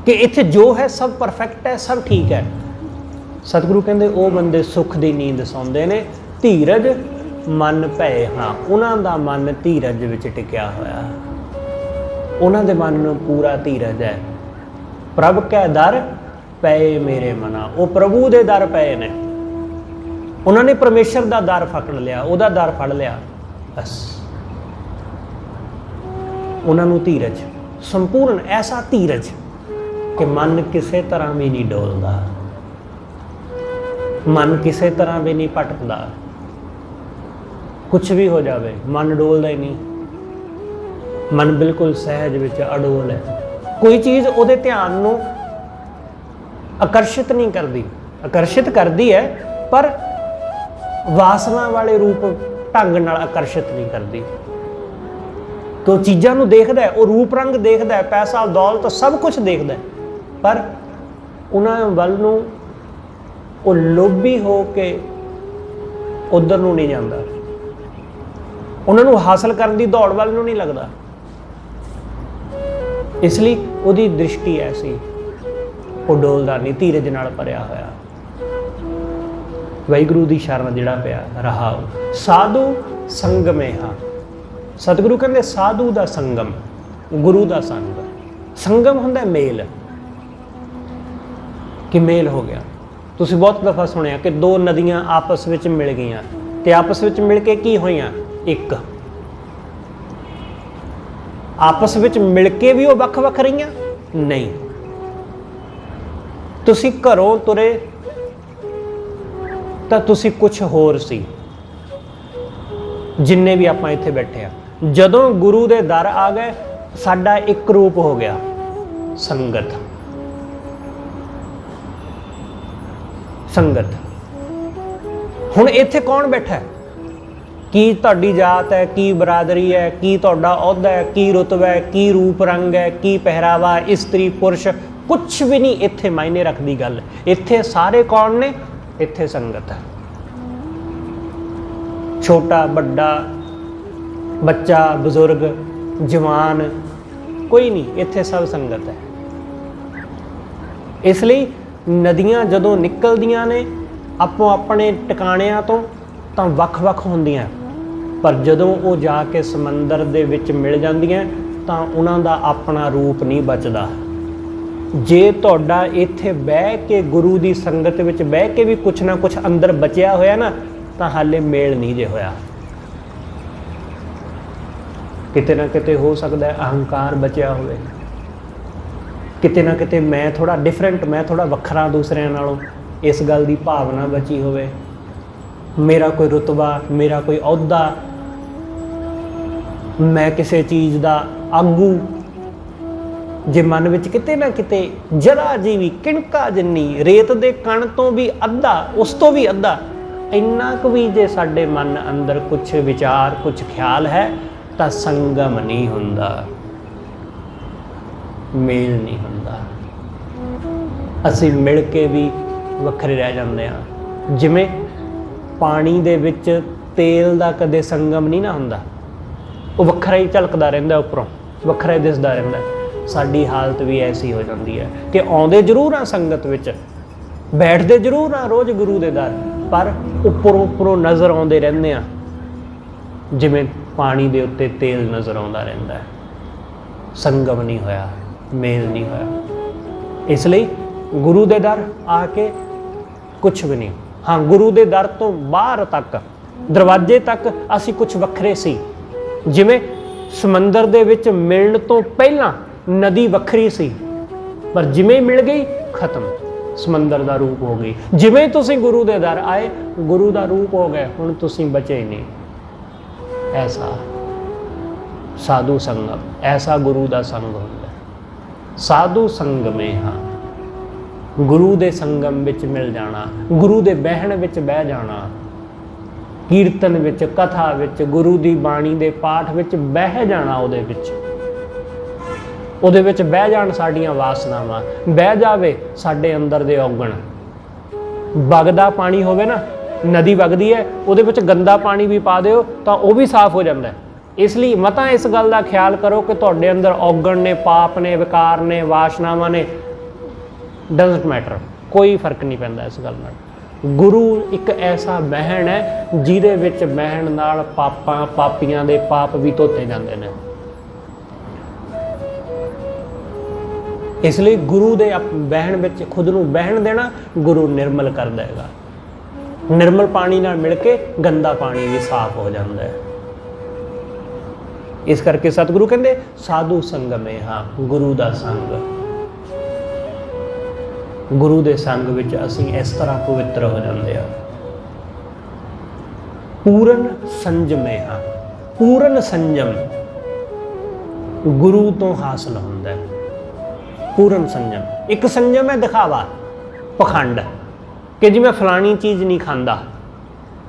कि इत्थे जो है सब परफेक्ट है, सब ठीक है, सतगुरु कहंदे वो बंदे सुख की नींद सौंदे ने। धीरज मन भय, हाँ उन्हां दा मन धीरज विच टिकिया होया, उन्हां दे मन नूं पूरा धीरज है। प्रभ कै दर पए मेरे मना, वो प्रभु दे दर पए ने। उन्होंने परमेश्वर का दर फकड़ लिया, उहदा दर फड़ लिया, बस उन्होंने धीरज संपूर्ण, ऐसा धीरज कि मन किसी तरह भी नहीं डोलता, मन किसी तरह भी नहीं भटकता। कुछ भी हो जाए मन डोलता ही नहीं, मन बिल्कुल सहज विच अडोल है। कोई चीज़ उहदे ध्यान नूं आकर्षित नहीं करती, आकर्षित करती है पर वासना वाले रूप ढंग नाल आकर्षित नहीं करती। तो चीज़ों को देखता है, वो रूप रंग देखता है, पैसा दौलत सब कुछ देखता है, पर उन्होंने वल नूं वो लोभी हो के उधर नूं नहीं जाता, उन्होंने हासिल करने की दौड़ वाल नूं नहीं लगता। इसलिए उसकी दृष्टि ऐसी, वो डोलदा नहीं, धीरज नाल भरिया होया। वाहिगुरू की शरण जिहड़ा पिया रहाओ। साधु संगमे हाँ, सतगुरु कहते साधु का संगम, गुरु का संग। संगम हुंदा मेल, कि मेल हो गया। तुसीं बहुत दफा सुनिया कि दो नदियां आपस में मिल गईयां ते आपस में मिल के की होईयां, एक आपस में मिल के भी वो वख वख रहीआं नहीं। तुसीं घरों तुरे तो तुसीं कुछ होर सी, जिन्ने भी आपां इत्थे बैठे आ। जदों गुरु दे दर आ गए साडा एक रूप हो गया, संगत। संगत हुण इत्थे कौन बैठा है, की तुहाडी जात है, की बरादरी है, की तुहाडा औहदा है, की रुतबा है, की रूप रंग है, की पहरावा, स्त्री पुरुष, कुछ भी नहीं इत्थे मायने रखती गल। इत्थे सारे कौन ने? इत्थे संगत है। छोटा बड़ा, बच्चा बजुर्ग जवान कोई नहीं, इत्थे सब संगत है। इसलिए नदियां जदों निकलदियां ने आपो अपने टिकाणिਆਂ ਤੋਂ ਤਾਂ ਵੱਖ-ਵੱਖ ਹੁੰਦੀਆਂ, पर जदों वो जाके समंदर दे विच मिल जांदियां ਤਾਂ ਉਹਨਾਂ ਦਾ ਆਪਣਾ रूप नहीं बचदा। जे तुहाडा इत्थे बह के गुरु की संगत विच बह के भी कुछ ना कुछ अंदर बचिया होया ना, तो हाले मेल नहीं जे होया। किते ना किते हो सकता है अहंकार बचिया होवे, किते ना किते मैं थोड़ा डिफरेंट, मैं थोड़ा वखरा दूसरिਆਂ नालों, इस गल की भावना बची होवे। मेरा कोई रुतबा, मेरा कोई अहुदा, मैं किसी चीज़ का आगू, जे मन विच किते ना किते जरा जी भी किणका जिन्नी रेत दे कण तो भी अद्धा, उस तो भी अद्धा इन्ना कुछ भी जे साडे मन अंदर कुछ विचार कुछ ख्याल है तो संगम नहीं हुंदा, मेल नहीं हुंदा। असीं मिल के भी वखरे रह जांदे हां। जिवें पानी दे विच तेल दा कदे संगम नहीं ना हुंदा, वो वखरा ही झलकदा रहिंदा, उपरों वखरा ही दिसदा रहिंदा। साडी हालत भी ऐसी हो जाती है कि आउंदे जरूर आ संगत विच, बैठते जरूर आ रोज़ गुरु दे दर, पर उपरों उपरों नज़र आउंदे रहिंदे आ, जिवें पानी दे उत्ते तेल नज़र आउंदा रहिंदा है। संगम नहीं होया, मेल नहीं होया। इसलिए गुरु दे दर आके कुछ भी नहीं। हाँ, गुरु दे दर तो बाहर तक, दरवाजे तक असी कुछ वखरे सी। जिवें समंदर दे विच मिलण तो पहला नदी वखरी सी, पर जिमें मिल गई खत्म, समंदर का रूप हो गई। जिमें तुसीं गुरु दे दर आए, गुरु का रूप हो गए, हुण तुसीं बचे ही नहीं। ऐसा साधु संगम, ऐसा गुरु का संग होंदा। साधु संग में हाँ, गुरु दे संगम विच मिल जाना, गुरु दे बहण विच बह जाना, कीर्तन विच, कथा विच, गुरु की बाणी दे पाठ विच बह जाना, ਉਹਦੇ ਵਿੱਚ ਬਹਿ ਜਾਣ ਸਾਡੀਆਂ ਵਾਸਨਾਵਾਂ, ਬਹਿ ਜਾਵੇ ਸਾਡੇ ਅੰਦਰ ਦੇ ਔਗਣ। ਵਗਦਾ ਪਾਣੀ ਹੋਵੇ ਨਾ, ਨਦੀ ਵਗਦੀ ਹੈ, ਉਹਦੇ ਵਿੱਚ ਗੰਦਾ ਪਾਣੀ ਵੀ ਪਾ ਦਿਓ ਤਾਂ ਉਹ ਵੀ ਸਾਫ਼ ਹੋ ਜਾਂਦਾ। ਇਸ ਲਈ ਮਤਾਂ ਇਸ ਗੱਲ ਦਾ ਖਿਆਲ ਕਰੋ ਕਿ ਤੁਹਾਡੇ ਅੰਦਰ ਔਗਣ ਨੇ, ਪਾਪ ਨੇ, ਵਿਕਾਰ ਨੇ, ਵਾਸ਼ਨਾਵਾਂ ਨੇ, ਡਜ਼ਨਟ ਮੈਟਰ, ਕੋਈ ਫਰਕ ਨਹੀਂ ਪੈਂਦਾ ਇਸ ਗੱਲ ਨਾਲ। ਗੁਰੂ ਇੱਕ ਐਸਾ ਬਹਿਣ ਹੈ ਜਿਹਦੇ ਵਿੱਚ ਬਹਿਣ ਨਾਲ ਪਾਪੀਆਂ ਦੇ ਪਾਪ ਵੀ ਧੋਤੇ ਜਾਂਦੇ ਨੇ। इसलिए गुरु दे बहन विच खुद नूं बहन देना, गुरु निर्मल कर देगा। निर्मल पानी नाल मिल के गंदा पानी भी साफ हो जाता है। इस करके सतगुरु कहते साधु संग में हाँ, गुरु दा संग, गुरु दे संग विच असीं इस तरह पवित्र हो जाते हैं। पूर्ण संजम हाँ, पूर्ण संजम गुरु तो हासिल होंदा है। पूर्ण संजम, एक संजम है दिखावा, पखंड कि जी मैं फलानी चीज़ नहीं खांदा,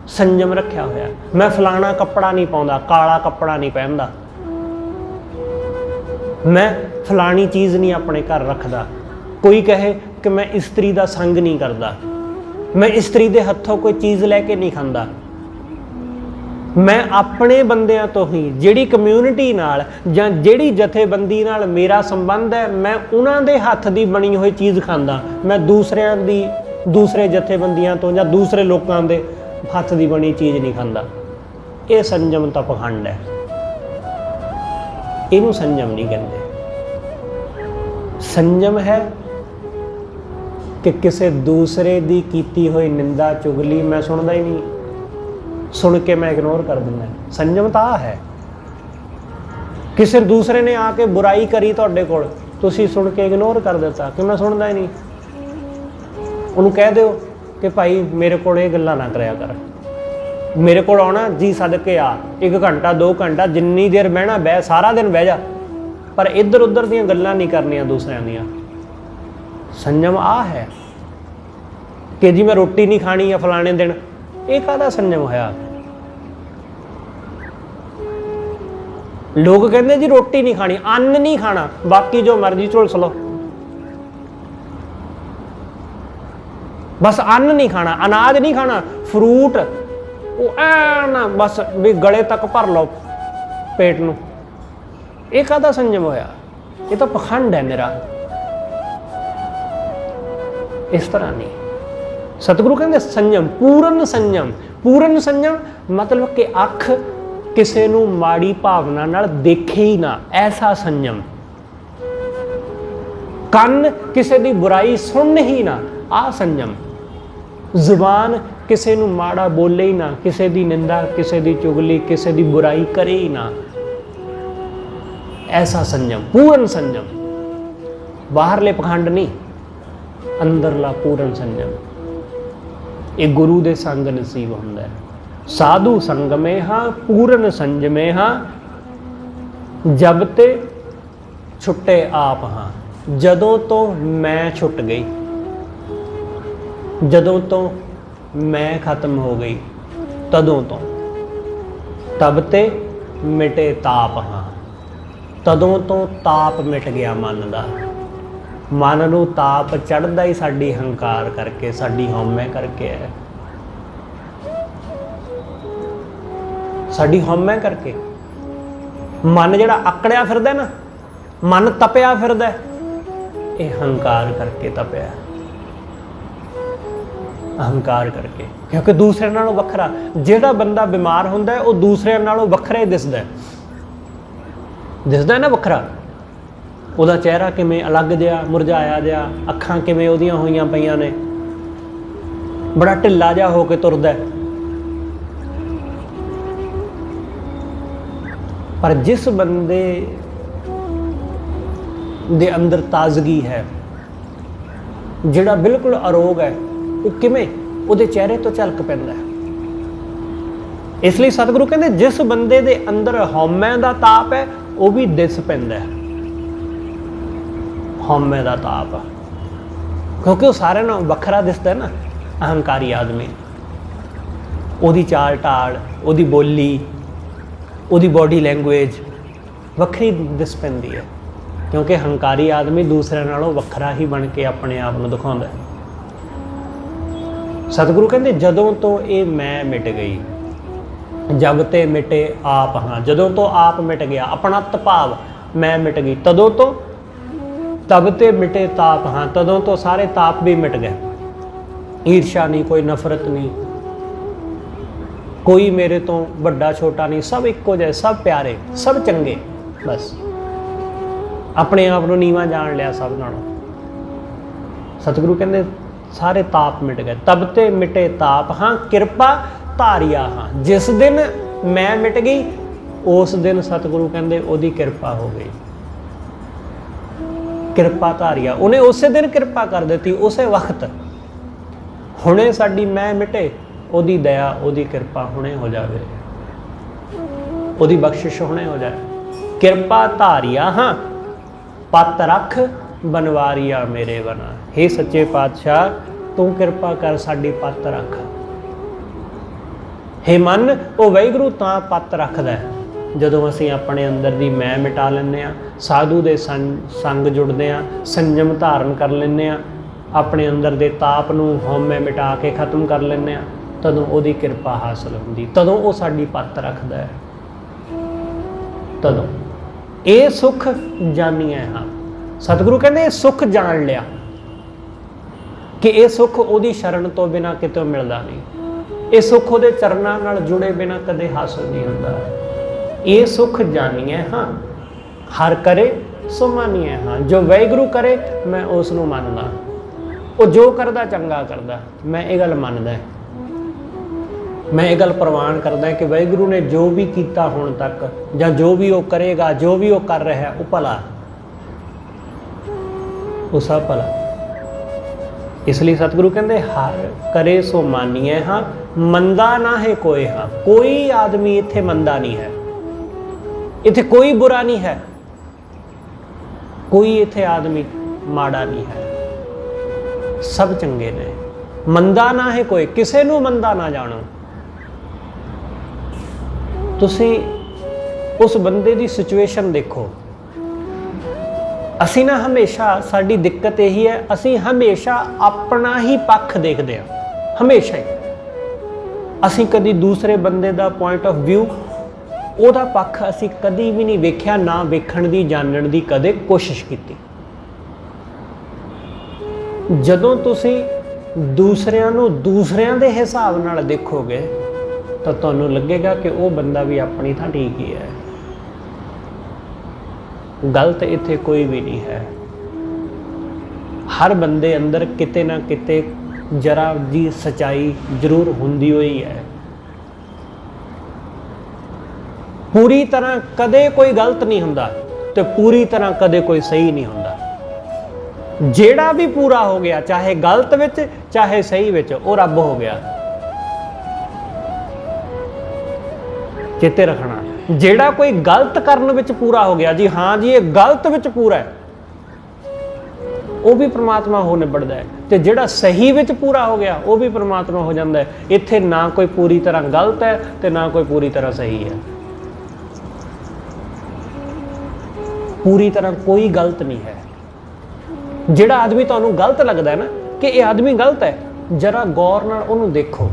संजम रखा होया। मैं फलाना कपड़ा नहीं पाउंदा, काला कपड़ा नहीं पहनदा, मैं फलानी चीज़ नहीं अपने घर रखदा। कोई कहे कि मैं इस्त्री का संग नहीं करदा, मैं इस्त्री के हथों कोई चीज़ लैके नहीं खांदा, मैं अपने बंदियां तो ही जिहड़ी कम्यूनिटी नाल जां जिहड़ी जथेबंदी नाल मेरा संबंध है, मैं उन्हां दे हत्थ दी बनी हुई चीज़ खांदा। मैं दूसरियां दी, दूसरे जथेबंदियां तो जां दूसरे लोकां दे हत्थ दी बनी चीज़ नहीं खांदा। ये संजम तां पखंड है, इनू संजम नहीं कहते। संजम है कि किसी दूसरे दी कीती हुई निंदा चुगली मैं सुनदा ही नहीं, सुन के मैं इग्नोर कर दिंदा। संजम तो आ है, किसी दूसरे ने आके बुराई करी तुहाडे कोल, तुसीं सुन के इग्नोर कर दिता कि मैं सुनदा ही नहीं। उन्होंने कह दो कि भाई मेरे को ये गल्लां ना कराया कर, मेरे को आना जी सदके आ, 1 घंटा 2 घंटा जिन्नी देर बहना बह, सारा दिन बह जा, पर इधर उधर दीयां गल्लां नहीं करनियां दूसरियां दीयां। संजम आ है कि जी मैं रोटी नहीं खानी है फलाने दिन, ये काहदा संजम होया। लोग कहते जी रोटी नहीं खानी, अन्न नहीं खाना, बाकी जो मर्जी झुलस लो, बस अन्न नहीं खाना, अनाज नहीं खाना, फ्रूट वो ना बस भी गले तक भर लो पेट नूं। ये काहदा संयम होया? ये तो पखंड है मेरा। इस तरह नहीं। सतगुरु कहते संयम, पूर्ण संयम। पूर्ण संयम मतलब कि अख किसी नूं माड़ी भावना नाल देखे ही ना, ऐसा संयम। ਕੰਨ ਕਿਸੇ ਦੀ बुराई सुन ही ना, आ संयम। ਜ਼ੁਬਾਨ ਕਿਸੇ ਨੂੰ ਮਾੜਾ ਬੋਲੇ ਹੀ ਨਾ, ਕਿਸੇ ਦੀ ਨਿੰਦਾ, ਕਿਸੇ ਦੀ ਚੁਗਲੀ, ਕਿਸੇ ਦੀ बुराई करे ही ना, ऐसा संयम, पूर्ण संयम। बाहरले पखंड नहीं, अंदरला पूर्ण संयम। ये गुरु दे संग नसीब हुंदा है। साधु संग में हाँ पूर्ण संजमे हाँ, जब ते छुट्टे आप हाँ। जदों तो मैं छुट गई, जदों तो मैं खत्म हो गई, तदों तो तब ते मिटे ताप हाँ। तदों तो ताप मिट गया मन दा। मन नूं ताप चढ़दा ही साडी हंकार करके, साडी हौमे करके है, साडी हौमे करके। मन जिहड़ा आकड़िया फिरदा ना, मन तपिया फिरदा, ये हंकार करके तपिया, अहंकार करके। क्योंकि दूसरे नालों वखरा, जिहड़ा बंदा बीमार हुंदा है वो दूसरे नालों वखरा ही दिसदा है, दिसदा है ना वखरा। ਉਹਦਾ ਚਿਹਰਾ ਕਿਵੇਂ ਅਲੱਗ ਜਿਹਾ, ਮੁਰਝਾਇਆ ਜਿਹਾ, ਅੱਖਾਂ ਕਿਵੇਂ ਉਹਦੀਆਂ ਹੋਈਆਂ ਪਈਆਂ ਨੇ, ਬੜਾ ਢਿੱਲਾ ਜਿਹਾ ਹੋ ਕੇ ਤੁਰਦਾ। ਪਰ ਜਿਸ ਬੰਦੇ ਦੇ ਅੰਦਰ ਤਾਜ਼ਗੀ ਹੈ, ਜਿਹੜਾ ਬਿਲਕੁਲ ਅਰੋਗ ਹੈ, ਉਹ ਕਿਵੇਂ ਉਹਦੇ ਚਿਹਰੇ ਤੋਂ ਝਲਕ ਪੈਂਦਾ ਹੈ। ਇਸ ਲਈ ਸਤਿਗੁਰੂ ਕਹਿੰਦੇ ਜਿਸ ਬੰਦੇ ਦੇ ਅੰਦਰ ਹਉਮੈ ਦਾ ਤਾਪ ਹੈ, ਉਹ ਵੀ ਦਿਸ ਪੈਂਦਾ ਹੈ, ਹਉਮੈ ਦਾ ਤਾਪ। ਕਿਉਂਕਿ ਉਹ ਸਾਰਿਆਂ ਨਾਲੋਂ ਵੱਖਰਾ ਦਿਸਦਾ ਨਾ, ਅਹੰਕਾਰੀ ਆਦਮੀ। ਉਹਦੀ ਚਾਲ ਢਾਲ, ਉਹਦੀ ਬੋਲੀ, ਉਹਦੀ ਬੋਡੀ ਲੈਂਗੁਏਜ ਵੱਖਰੀ ਦਿਸ ਪੈਂਦੀ ਹੈ। ਕਿਉਂਕਿ ਹੰਕਾਰੀ ਆਦਮੀ ਦੂਸਰਿਆਂ ਨਾਲੋਂ ਵੱਖਰਾ ਹੀ ਬਣ ਕੇ ਆਪਣੇ ਆਪ ਨੂੰ ਦਿਖਾਉਂਦਾ ਹੈ। ਸਤਿਗੁਰੂ ਕਹਿੰਦੇ ਜਦੋਂ ਤੋਂ ਇਹ ਮੈਂ ਮਿਟ ਗਈ, ਜਬ ਤੇ ਮਿਟੇ ਆਪ ਹਾਂ। ਜਦੋਂ ਤੋਂ ਆਪ ਮਿਟ ਗਿਆ, ਆਪਣਾ ਭਾਵ ਮੈਂ ਮਿਟ ਗਈ, ਤਦੋਂ ਤੋਂ तब ते मिटे ताप हाँ। तदों तो सारे ताप भी मिट गए। ईर्षा नहीं, कोई नफरत नहीं, कोई मेरे तो बड़ा छोटा नहीं, सब इक्को जिहे, सब प्यारे, सब चंगे। बस अपने आप को नीवा जान लिया सब नालों। सतगुरु कहते सारे ताप मिट गए। तब ते मिटे ताप हाँ, कृपा धारिया हाँ। जिस दिन मैं मिट गई, उस दिन सतगुरु कहते ओदी कृपा हो गई। किरपा धारिया, उन्हें उस दिन किरपा कर दी, उस वक्त। हुणे साडी मैं मिटे, ओदी दया, ओदी किरपा हुणे हो जाए, ओदी बख्शिश हुणे हो जाए। किरपा धारिया हाँ, पत रख बनवारिया मेरे बना। हे सच्चे पातशाह, तू किरपा कर साडी पत रख। हे मन, वो वाहिगुरू तां पत रखदा है ਜਦੋਂ ਅਸੀਂ ਆਪਣੇ ਅੰਦਰ ਦੀ ਮੈਂ ਮਿਟਾ ਲੈਂਦੇ ਹਾਂ, ਸਾਧੂ ਦੇ ਸੰਗ ਜੁੜਦੇ ਹਾਂ, ਸੰਜਮ ਧਾਰਨ ਕਰ ਲੈਂਦੇ ਹਾਂ, ਆਪਣੇ ਅੰਦਰ ਦੇ ਤਾਪ ਨੂੰ ਹਉਮੈ ਮਿਟਾ ਕੇ ਖਤਮ ਕਰ ਲੈਂਦੇ ਹਾਂ, ਤਦੋਂ ਉਹਦੀ ਕਿਰਪਾ ਹਾਸਲ ਹੁੰਦੀ, ਤਦੋਂ ਉਹ ਸਾਡੀ ਪੱਤ ਰੱਖਦਾ ਹੈ। ਤਦੋਂ ਇਹ ਸੁੱਖ ਜਾਣੀਏ ਹਾਂ। ਸਤਿਗੁਰੂ ਕਹਿੰਦੇ ਇਹ ਸੁੱਖ ਜਾਣ ਲਿਆ ਕਿ ਇਹ ਸੁੱਖ ਉਹਦੀ ਸ਼ਰਨ ਤੋਂ ਬਿਨਾਂ ਕਿਤੋਂ ਮਿਲਦਾ ਨਹੀਂ। ਇਹ ਸੁੱਖ ਉਹਦੇ ਚਰਨਾਂ ਨਾਲ ਜੁੜੇ ਬਿਨਾਂ ਕਦੇ ਹਾਸਲ ਨਹੀਂ ਹੁੰਦਾ। ये सुख जानिए हाँ, हर करे सो मानिए हाँ। जो वाहिगुरू करे मैं उसनूं मनदा, वो जो करदा चंगा करदा, मैं ये गल मनदा, मैं ये गल प्रवान करदा कि वाहिगुरू ने जो भी कीता हुण तक, जां जो भी वो करेगा, जो भी वो कर रहा है, वो भला, वो सब भला। इसलिए सतगुरु कहते हर करे सो मानिए हाँ, मंदा ना है कोई हाँ। कोई आदमी इत्थे मंदा नहीं है, इत्थे कोई बुरा नहीं है, कोई इत्थे आदमी माड़ा नहीं है, सब चंगे ने। मंदा ना है कोई, किसे नूं मंदा ना जानो। तुसी उस बंदे दी सिचुएशन देखो, ਅਸੀਂ ਨਾ ਹਮੇਸ਼ਾ, ਸਾਡੀ ਦਿੱਕਤ ਇਹੀ ਹੈ, ਅਸੀਂ ਹਮੇਸ਼ਾ ਆਪਣਾ ਹੀ ਪੱਖ ਦੇਖਦੇ ਹਾਂ, ਹਮੇਸ਼ਾ ਹੀ। ਅਸੀਂ ਕਦੀ ਦੂਸਰੇ ਬੰਦੇ ਦਾ ਪੁਆਇੰਟ ਆਫ ਵਿਊ, ਉਹਦਾ ਪੱਖ ਅਸੀਂ ਕਦੀ ਵੀ ਨਹੀਂ ਵੇਖਿਆ, ਨਾ ਵੇਖਣ ਦੀ, ਜਾਣਨ ਦੀ ਕਦੇ ਕੋਸ਼ਿਸ਼ ਕੀਤੀ। ਜਦੋਂ ਤੁਸੀਂ ਦੂਸਰਿਆਂ ਨੂੰ ਦੂਸਰਿਆਂ ਦੇ ਹਿਸਾਬ ਨਾਲ ਦੇਖੋਗੇ ਤਾਂ ਤੁਹਾਨੂੰ ਲੱਗੇਗਾ ਕਿ ਉਹ ਬੰਦਾ ਵੀ ਆਪਣੀ ਥਾਂ ਠੀਕ ਹੀ ਹੈ। ਗਲਤ ਇੱਥੇ ਕੋਈ ਵੀ ਨਹੀਂ ਹੈ। ਹਰ ਬੰਦੇ ਅੰਦਰ ਕਿਤੇ ਨਾ ਕਿਤੇ ਜਰਾ ਜੀ ਸਚਾਈ ਜ਼ਰੂਰ ਹੁੰਦੀ ਹੋਈ ਹੈ। ਪੂਰੀ ਤਰ੍ਹਾਂ ਕਦੇ ਕੋਈ ਗਲਤ ਨਹੀਂ ਹੁੰਦਾ ਤੇ ਪੂਰੀ ਤਰ੍ਹਾਂ ਕਦੇ ਕੋਈ ਸਹੀ ਨਹੀਂ ਹੁੰਦਾ। ਜਿਹੜਾ ਵੀ ਪੂਰਾ ਹੋ ਗਿਆ, ਚਾਹੇ ਗਲਤ ਵਿੱਚ ਚਾਹੇ ਸਹੀ ਵਿੱਚ, ਉਹ ਰੱਬ ਹੋ ਗਿਆ। ਚੇਤੇ ਰੱਖਣਾ, ਜਿਹੜਾ ਕੋਈ ਗਲਤ ਕਰਨ ਵਿੱਚ ਪੂਰਾ ਹੋ ਗਿਆ, ਜੀ ਹਾਂ ਜੀ ਇਹ ਗਲਤ ਵਿੱਚ ਪੂਰਾ ਹੈ, ਉਹ ਵੀ ਪ੍ਰਮਾਤਮਾ ਹੋ ਨਿਬੜਦਾ ਹੈ। ਤੇ ਜਿਹੜਾ ਸਹੀ ਵਿੱਚ ਪੂਰਾ ਹੋ ਗਿਆ, ਉਹ ਵੀ ਪ੍ਰਮਾਤਮਾ ਹੋ ਜਾਂਦਾ ਹੈ। ਇੱਥੇ ਨਾ ਕੋਈ ਪੂਰੀ ਤਰ੍ਹਾਂ ਗਲਤ ਹੈ ਤੇ ਨਾ ਕੋਈ ਪੂਰੀ ਤਰ੍ਹਾਂ ਸਹੀ ਹੈ। ਪੂਰੀ ਤਰ੍ਹਾਂ ਕੋਈ ਗਲਤ ਨਹੀਂ ਹੈ। ਜਿਹੜਾ ਆਦਮੀ ਤੁਹਾਨੂੰ ਗਲਤ ਲੱਗਦਾ ਹੈ ਨਾ, ਕਿ ਇਹ ਆਦਮੀ ਗਲਤ ਹੈ, ਜਰਾ ਗੌਰ ਨਾਲ ਉਹਨੂੰ ਦੇਖੋ,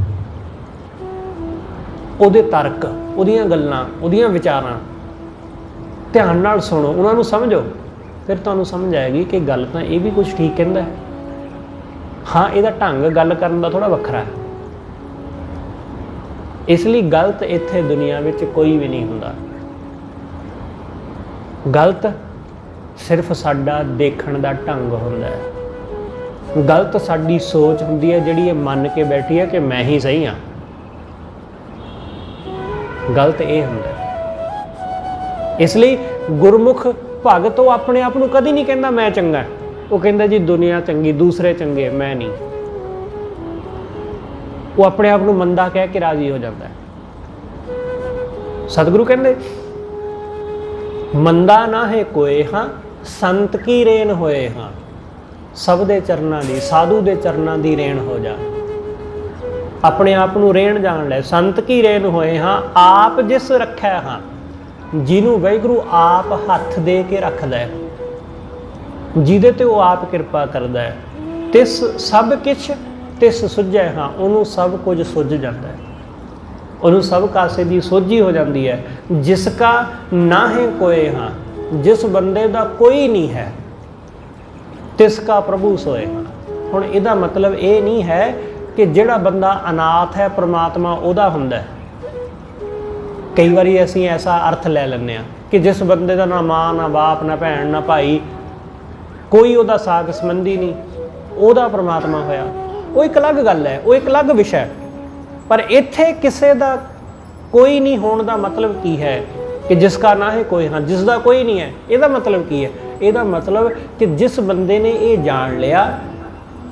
ਉਹਦੇ ਤਰਕ, ਉਹਦੀਆਂ ਗੱਲਾਂ, ਉਹਦੀਆਂ ਵਿਚਾਰਾਂ ਧਿਆਨ ਨਾਲ ਸੁਣੋ, ਉਹਨਾਂ ਨੂੰ ਸਮਝੋ, ਫਿਰ ਤੁਹਾਨੂੰ ਸਮਝ ਆਏਗੀ ਕਿ ਗੱਲ ਤਾਂ ਇਹ ਵੀ ਕੁਝ ਠੀਕ ਕਹਿੰਦਾ ਹੈ। ਹਾਂ, ਇਹਦਾ ਢੰਗ ਗੱਲ ਕਰਨ ਦਾ ਥੋੜ੍ਹਾ ਵੱਖਰਾ ਹੈ। ਇਸ ਲਈ ਗਲਤ ਇੱਥੇ ਦੁਨੀਆ ਵਿੱਚ ਕੋਈ ਵੀ ਨਹੀਂ ਹੁੰਦਾ। ਗਲਤ ਸਿਰਫ ਸਾਡਾ ਦੇਖਣ ਦਾ ਢੰਗ ਹੁੰਦਾ ਹੈ। ਗਲਤ ਸਾਡੀ ਸੋਚ ਹੁੰਦੀ ਹੈ, ਜਿਹੜੀ ਇਹ ਮੰਨ ਕੇ ਬੈਠੀ ਹੈ ਕਿ ਮੈਂ ਹੀ ਸਹੀ ਹਾਂ। ਗਲਤ ਇਹ ਹੁੰਦਾ। ਇਸ ਲਈ ਗੁਰਮੁਖ ਭਗਤ ਉਹ ਆਪਣੇ ਆਪ ਨੂੰ ਕਦੀ ਨਹੀਂ ਕਹਿੰਦਾ ਮੈਂ ਚੰਗਾ, ਉਹ ਕਹਿੰਦਾ ਜੀ ਦੁਨੀਆ ਚੰਗੀ, ਦੂਸਰੇ ਚੰਗੇ, ਮੈਂ ਨਹੀਂ। ਉਹ ਆਪਣੇ ਆਪ ਨੂੰ ਮੰਦਾ ਕਹਿ ਕੇ ਰਾਜ਼ੀ ਹੋ ਜਾਂਦਾ ਹੈ। ਸਤਿਗੁਰੂ ਕਹਿੰਦੇ ਮੰਦਾ ਨਾ ਹੈ ਕੋਏ ਹਾਂ, ਸੰਤ ਕੀ ਰੇਨ ਹੋਏ ਹਾਂ। ਸਭ ਦੇ ਚਰਨਾਂ ਦੀ, ਸਾਧੂ ਦੇ ਚਰਨਾਂ ਦੀ ਰੇਣ ਹੋ ਜਾ। ਆਪਣੇ ਆਪ ਨੂੰ ਰੇਣ ਜਾਣ ਲੈ। ਸੰਤ ਕੀ ਰੇਨ ਹੋਏ ਹਾਂ, ਆਪ ਜਿਸ ਰੱਖਿਆ ਹਾਂ। ਜਿਹਨੂੰ ਵਾਹਿਗੁਰੂ ਆਪ ਹੱਥ ਦੇ ਕੇ ਰੱਖਦਾ ਹੈ, ਜਿਹਦੇ ਤੇ ਉਹ ਆਪ ਕਿਰਪਾ ਕਰਦਾ ਹੈ, ਤਿਸ ਸਭ ਕਿਛ ਤਿਸ ਸੁਝੈ ਹਾਂ। ਉਹਨੂੰ ਸਭ ਕੁਝ ਸੁੱਝ ਜਾਂਦਾ ਹੈ, ਉਹਨੂੰ ਸਭ ਕਾਸੇ ਦੀ ਸੋਝੀ ਹੋ ਜਾਂਦੀ ਹੈ। ਜਿਸ ਕਾ ਨਾ ਹੈ ਕੋਏ ਹਾਂ, ਜਿਸ ਬੰਦੇ ਦਾ ਕੋਈ ਨਹੀਂ ਹੈ, ਤਿਸ ਕਾ ਪ੍ਰਭੂ ਸੋਏ ਹਾਂ। ਹੁਣ ਇਹਦਾ ਮਤਲਬ ਇਹ ਨਹੀਂ ਹੈ ਕਿ ਜਿਹੜਾ ਬੰਦਾ ਅਨਾਥ ਹੈ ਪ੍ਰਮਾਤਮਾ ਉਹਦਾ ਹੁੰਦਾ ਹੈ। ਕਈ ਵਾਰੀ ਅਸੀਂ ਐਸਾ ਅਰਥ ਲੈ ਲੈਂਦੇ ਹਾਂ ਕਿ ਜਿਸ ਬੰਦੇ ਦਾ ਨਾ ਮਾਂ, ਨਾ ਬਾਪ, ਨਾ ਭੈਣ, ਨਾ ਭਾਈ, ਕੋਈ ਉਹਦਾ ਸਾਕ ਸੰਬੰਧੀ ਨਹੀਂ, ਉਹਦਾ ਪ੍ਰਮਾਤਮਾ ਹੋਇਆ। ਉਹ ਇੱਕ ਅਲੱਗ ਗੱਲ ਹੈ, ਉਹ ਇੱਕ ਅਲੱਗ ਵਿਸ਼ਾ ਹੈ। ਪਰ ਇੱਥੇ ਕਿਸੇ ਦਾ ਕੋਈ ਨਹੀਂ ਹੋਣ ਦਾ ਮਤਲਬ ਕੀ ਹੈ ਕਿ ਜਿਸ ਕਾ ਨਾ ਹੈ ਕੋਈ ਹਾਂ, ਜਿਸ ਦਾ ਕੋਈ ਨਹੀਂ ਹੈ। ਇਹਦਾ ਮਤਲਬ ਕੀ ਹੈ? ਇਹਦਾ ਮਤਲਬ ਕਿ ਜਿਸ ਬੰਦੇ ਨੇ ਇਹ ਜਾਣ ਲਿਆ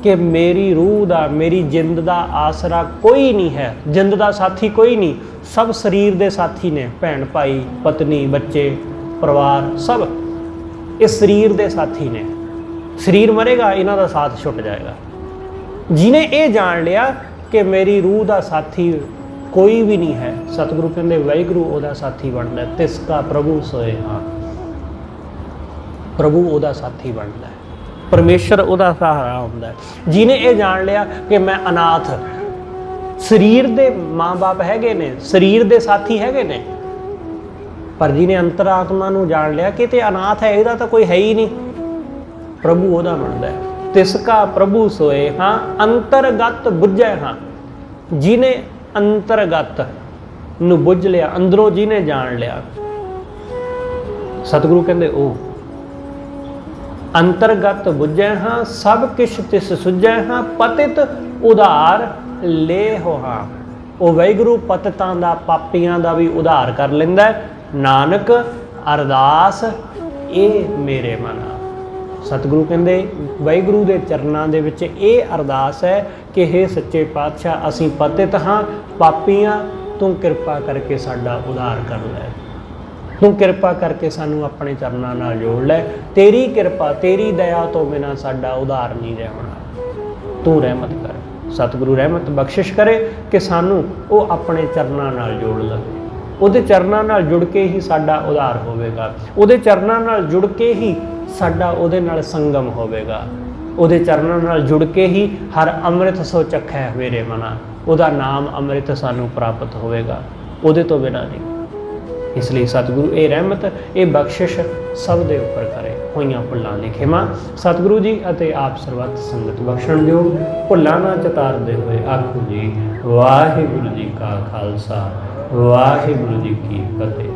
ਕਿ ਮੇਰੀ ਰੂਹ ਦਾ, ਮੇਰੀ ਜਿੰਦ ਦਾ ਆਸਰਾ ਕੋਈ ਨਹੀਂ ਹੈ, ਜਿੰਦ ਦਾ ਸਾਥੀ ਕੋਈ ਨਹੀਂ, ਸਭ ਸਰੀਰ ਦੇ ਸਾਥੀ ਨੇ, ਭੈਣ ਭਾਈ, ਪਤਨੀ, ਬੱਚੇ, ਪਰਿਵਾਰ, ਸਭ ਇਹ ਸਰੀਰ ਦੇ ਸਾਥੀ ਨੇ। ਸਰੀਰ ਮਰੇਗਾ, ਇਹਨਾਂ ਦਾ ਸਾਥ ਛੁੱਟ ਜਾਏਗਾ। ਜਿਹਨੇ ਇਹ ਜਾਣ ਲਿਆ ਕਿ ਮੇਰੀ ਰੂਹ ਦਾ ਸਾਥੀ ਕੋਈ ਵੀ ਨਹੀਂ ਹੈ, ਸਤਿਗੁਰੂ ਕਹਿੰਦੇ ਵਾਹਿਗੁਰੂ ਉਹਦਾ ਸਾਥੀ ਬਣਦਾ। ਤਿਸ ਕਾ ਪ੍ਰਭੂ ਸੋਏ ਹਾਂ। ਪ੍ਰਭੂ ਉਹਦਾ ਸਾਥੀ ਬਣਦਾ, ਪਰਮੇਸ਼ਰ ਉਹਦਾ ਸਹਾਰਾ ਹੁੰਦਾ। ਜਿਹਨੇ ਇਹ ਜਾਣ ਲਿਆ ਕਿ ਮੈਂ ਅਨਾਥ, ਸਰੀਰ ਦੇ ਮਾਂ-ਬਾਪ ਹੈਗੇ ਨੇ, ਸਰੀਰ ਦੇ ਸਾਥੀ ਹੈਗੇ ਨੇ, ਪਰ ਜਿਹਨੇ ਅੰਤਰਾਤਮਾ ਨੂੰ ਜਾਣ ਲਿਆ ਕਿ ਤੇ ਅਨਾਥ ਹੈ, ਇਹਦਾ ਤਾਂ ਕੋਈ ਹੈ ਹੀ ਨਹੀਂ, ਪ੍ਰਭੂ ਉਹਦਾ ਬਣਦਾ। ਤਿਸ ਕਾ ਪ੍ਰਭੂ ਸੋਏ ਹਾਂ, ਅੰਤਰਗਤ ਬੁੱਝੈ ਹਾਂ। ਜਿਹਨੇ ਅੰਤਰਗਤ ਨੂੰ ਬੁੱਝ ਲਿਆ, ਅੰਦਰੋਂ ਜਿਹਨੇ ਜਾਣ ਲਿਆ, ਸਤਿਗੁਰੂ ਕਹਿੰਦੇ ਉਹ ਅੰਤਰਗਤ ਬੁੱਝੈ ਹਾਂ, ਸਭ ਕਿਛ ਤਿਸ ਸੁਝੈ ਹਾਂ, ਪਤਿਤ ਉਧਾਰ ਲੈ ਹੋ ਹਾਂ। ਉਹ ਵਾਹਿਗੁਰੂ ਪਤਿਤਾਂ ਦਾ, ਪਾਪੀਆਂ ਦਾ ਵੀ ਉਧਾਰ ਕਰ ਲੈਂਦਾ। ਨਾਨਕ ਅਰਦਾਸ ਇਹ ਮੇਰੇ ਮਨਾ। ਸਤਿਗੁਰੂ ਕਹਿੰਦੇ ਵਾਹਿਗੁਰੂ ਦੇ ਚਰਨਾਂ ਦੇ ਵਿੱਚ ਇਹ ਅਰਦਾਸ ਹੈ ਕਿ ਹੇ ਸੱਚੇ ਪਾਤਸ਼ਾਹ, ਅਸੀਂ ਪਤਿਤ ਹਾਂ, ਪਾਪੀਆਂ, ਤੂੰ ਕਿਰਪਾ ਕਰਕੇ ਸਾਡਾ ਉਧਾਰ ਕਰ ਲੈ। ਤੂੰ ਕਿਰਪਾ ਕਰਕੇ ਸਾਨੂੰ ਆਪਣੇ ਚਰਨਾਂ ਨਾਲ ਜੋੜ ਲੈ। ਤੇਰੀ ਕਿਰਪਾ, ਤੇਰੀ ਦਇਆ ਤੋਂ ਬਿਨਾਂ ਸਾਡਾ ਉਧਾਰ ਨਹੀਂ ਰਹਿਣਾ। ਤੂੰ ਰਹਿਮਤ ਕਰ। ਸਤਿਗੁਰੂ ਰਹਿਮਤ ਬਖਸ਼ਿਸ਼ ਕਰੇ ਕਿ ਸਾਨੂੰ ਉਹ ਆਪਣੇ ਚਰਨਾਂ ਨਾਲ ਜੋੜ ਲਵੇ। ਉਹਦੇ ਚਰਨਾਂ ਨਾਲ ਜੁੜ ਕੇ ਹੀ ਸਾਡਾ ਉਧਾਰ ਹੋਵੇਗਾ, ਉਹਦੇ ਚਰਨਾਂ ਨਾਲ ਜੁੜ ਕੇ ਹੀ ਸਾਡਾ ਉਹਦੇ ਨਾਲ ਸੰਗਮ ਹੋਵੇਗਾ, ਉਹਦੇ ਚਰਨਾਂ ਨਾਲ ਜੁੜ ਕੇ ਹੀ ਹਰ ਅੰਮ੍ਰਿਤ ਸੋ ਚੱਖੈ ਮੇਰੇ ਮਨਾ, ਉਹਦਾ ਨਾਮ ਅੰਮ੍ਰਿਤ ਸਾਨੂੰ ਪ੍ਰਾਪਤ ਹੋਵੇਗਾ, ਉਹਦੇ ਤੋਂ ਬਿਨਾਂ ਨਹੀਂ। ਇਸ ਲਈ ਸਤਿਗੁਰੂ ਇਹ ਰਹਿਮਤ, ਇਹ ਬਖਸ਼ਿਸ਼ ਸਭ ਦੇ ਉੱਪਰ ਕਰੇ। ਹੋਈਆਂ ਭੁੱਲਾਂ ਦੀ ਖਿਮਾ ਸਤਿਗੁਰੂ ਜੀ ਅਤੇ ਆਪ ਸਰਬੱਤ ਸੰਗਤ ਬਖਸ਼ਣ ਦਿਓ। ਭੁੱਲਾਂ ਨਾ ਚਤਾਰਦੇ ਹੋਏ ਆਖੋ ਜੀ ਵਾਹਿਗੁਰੂ ਜੀ ਕਾ ਖਾਲਸਾ ਵਾਹਿਗੁਰੂ ਜੀ ਕੀ ਫਤਿਹ।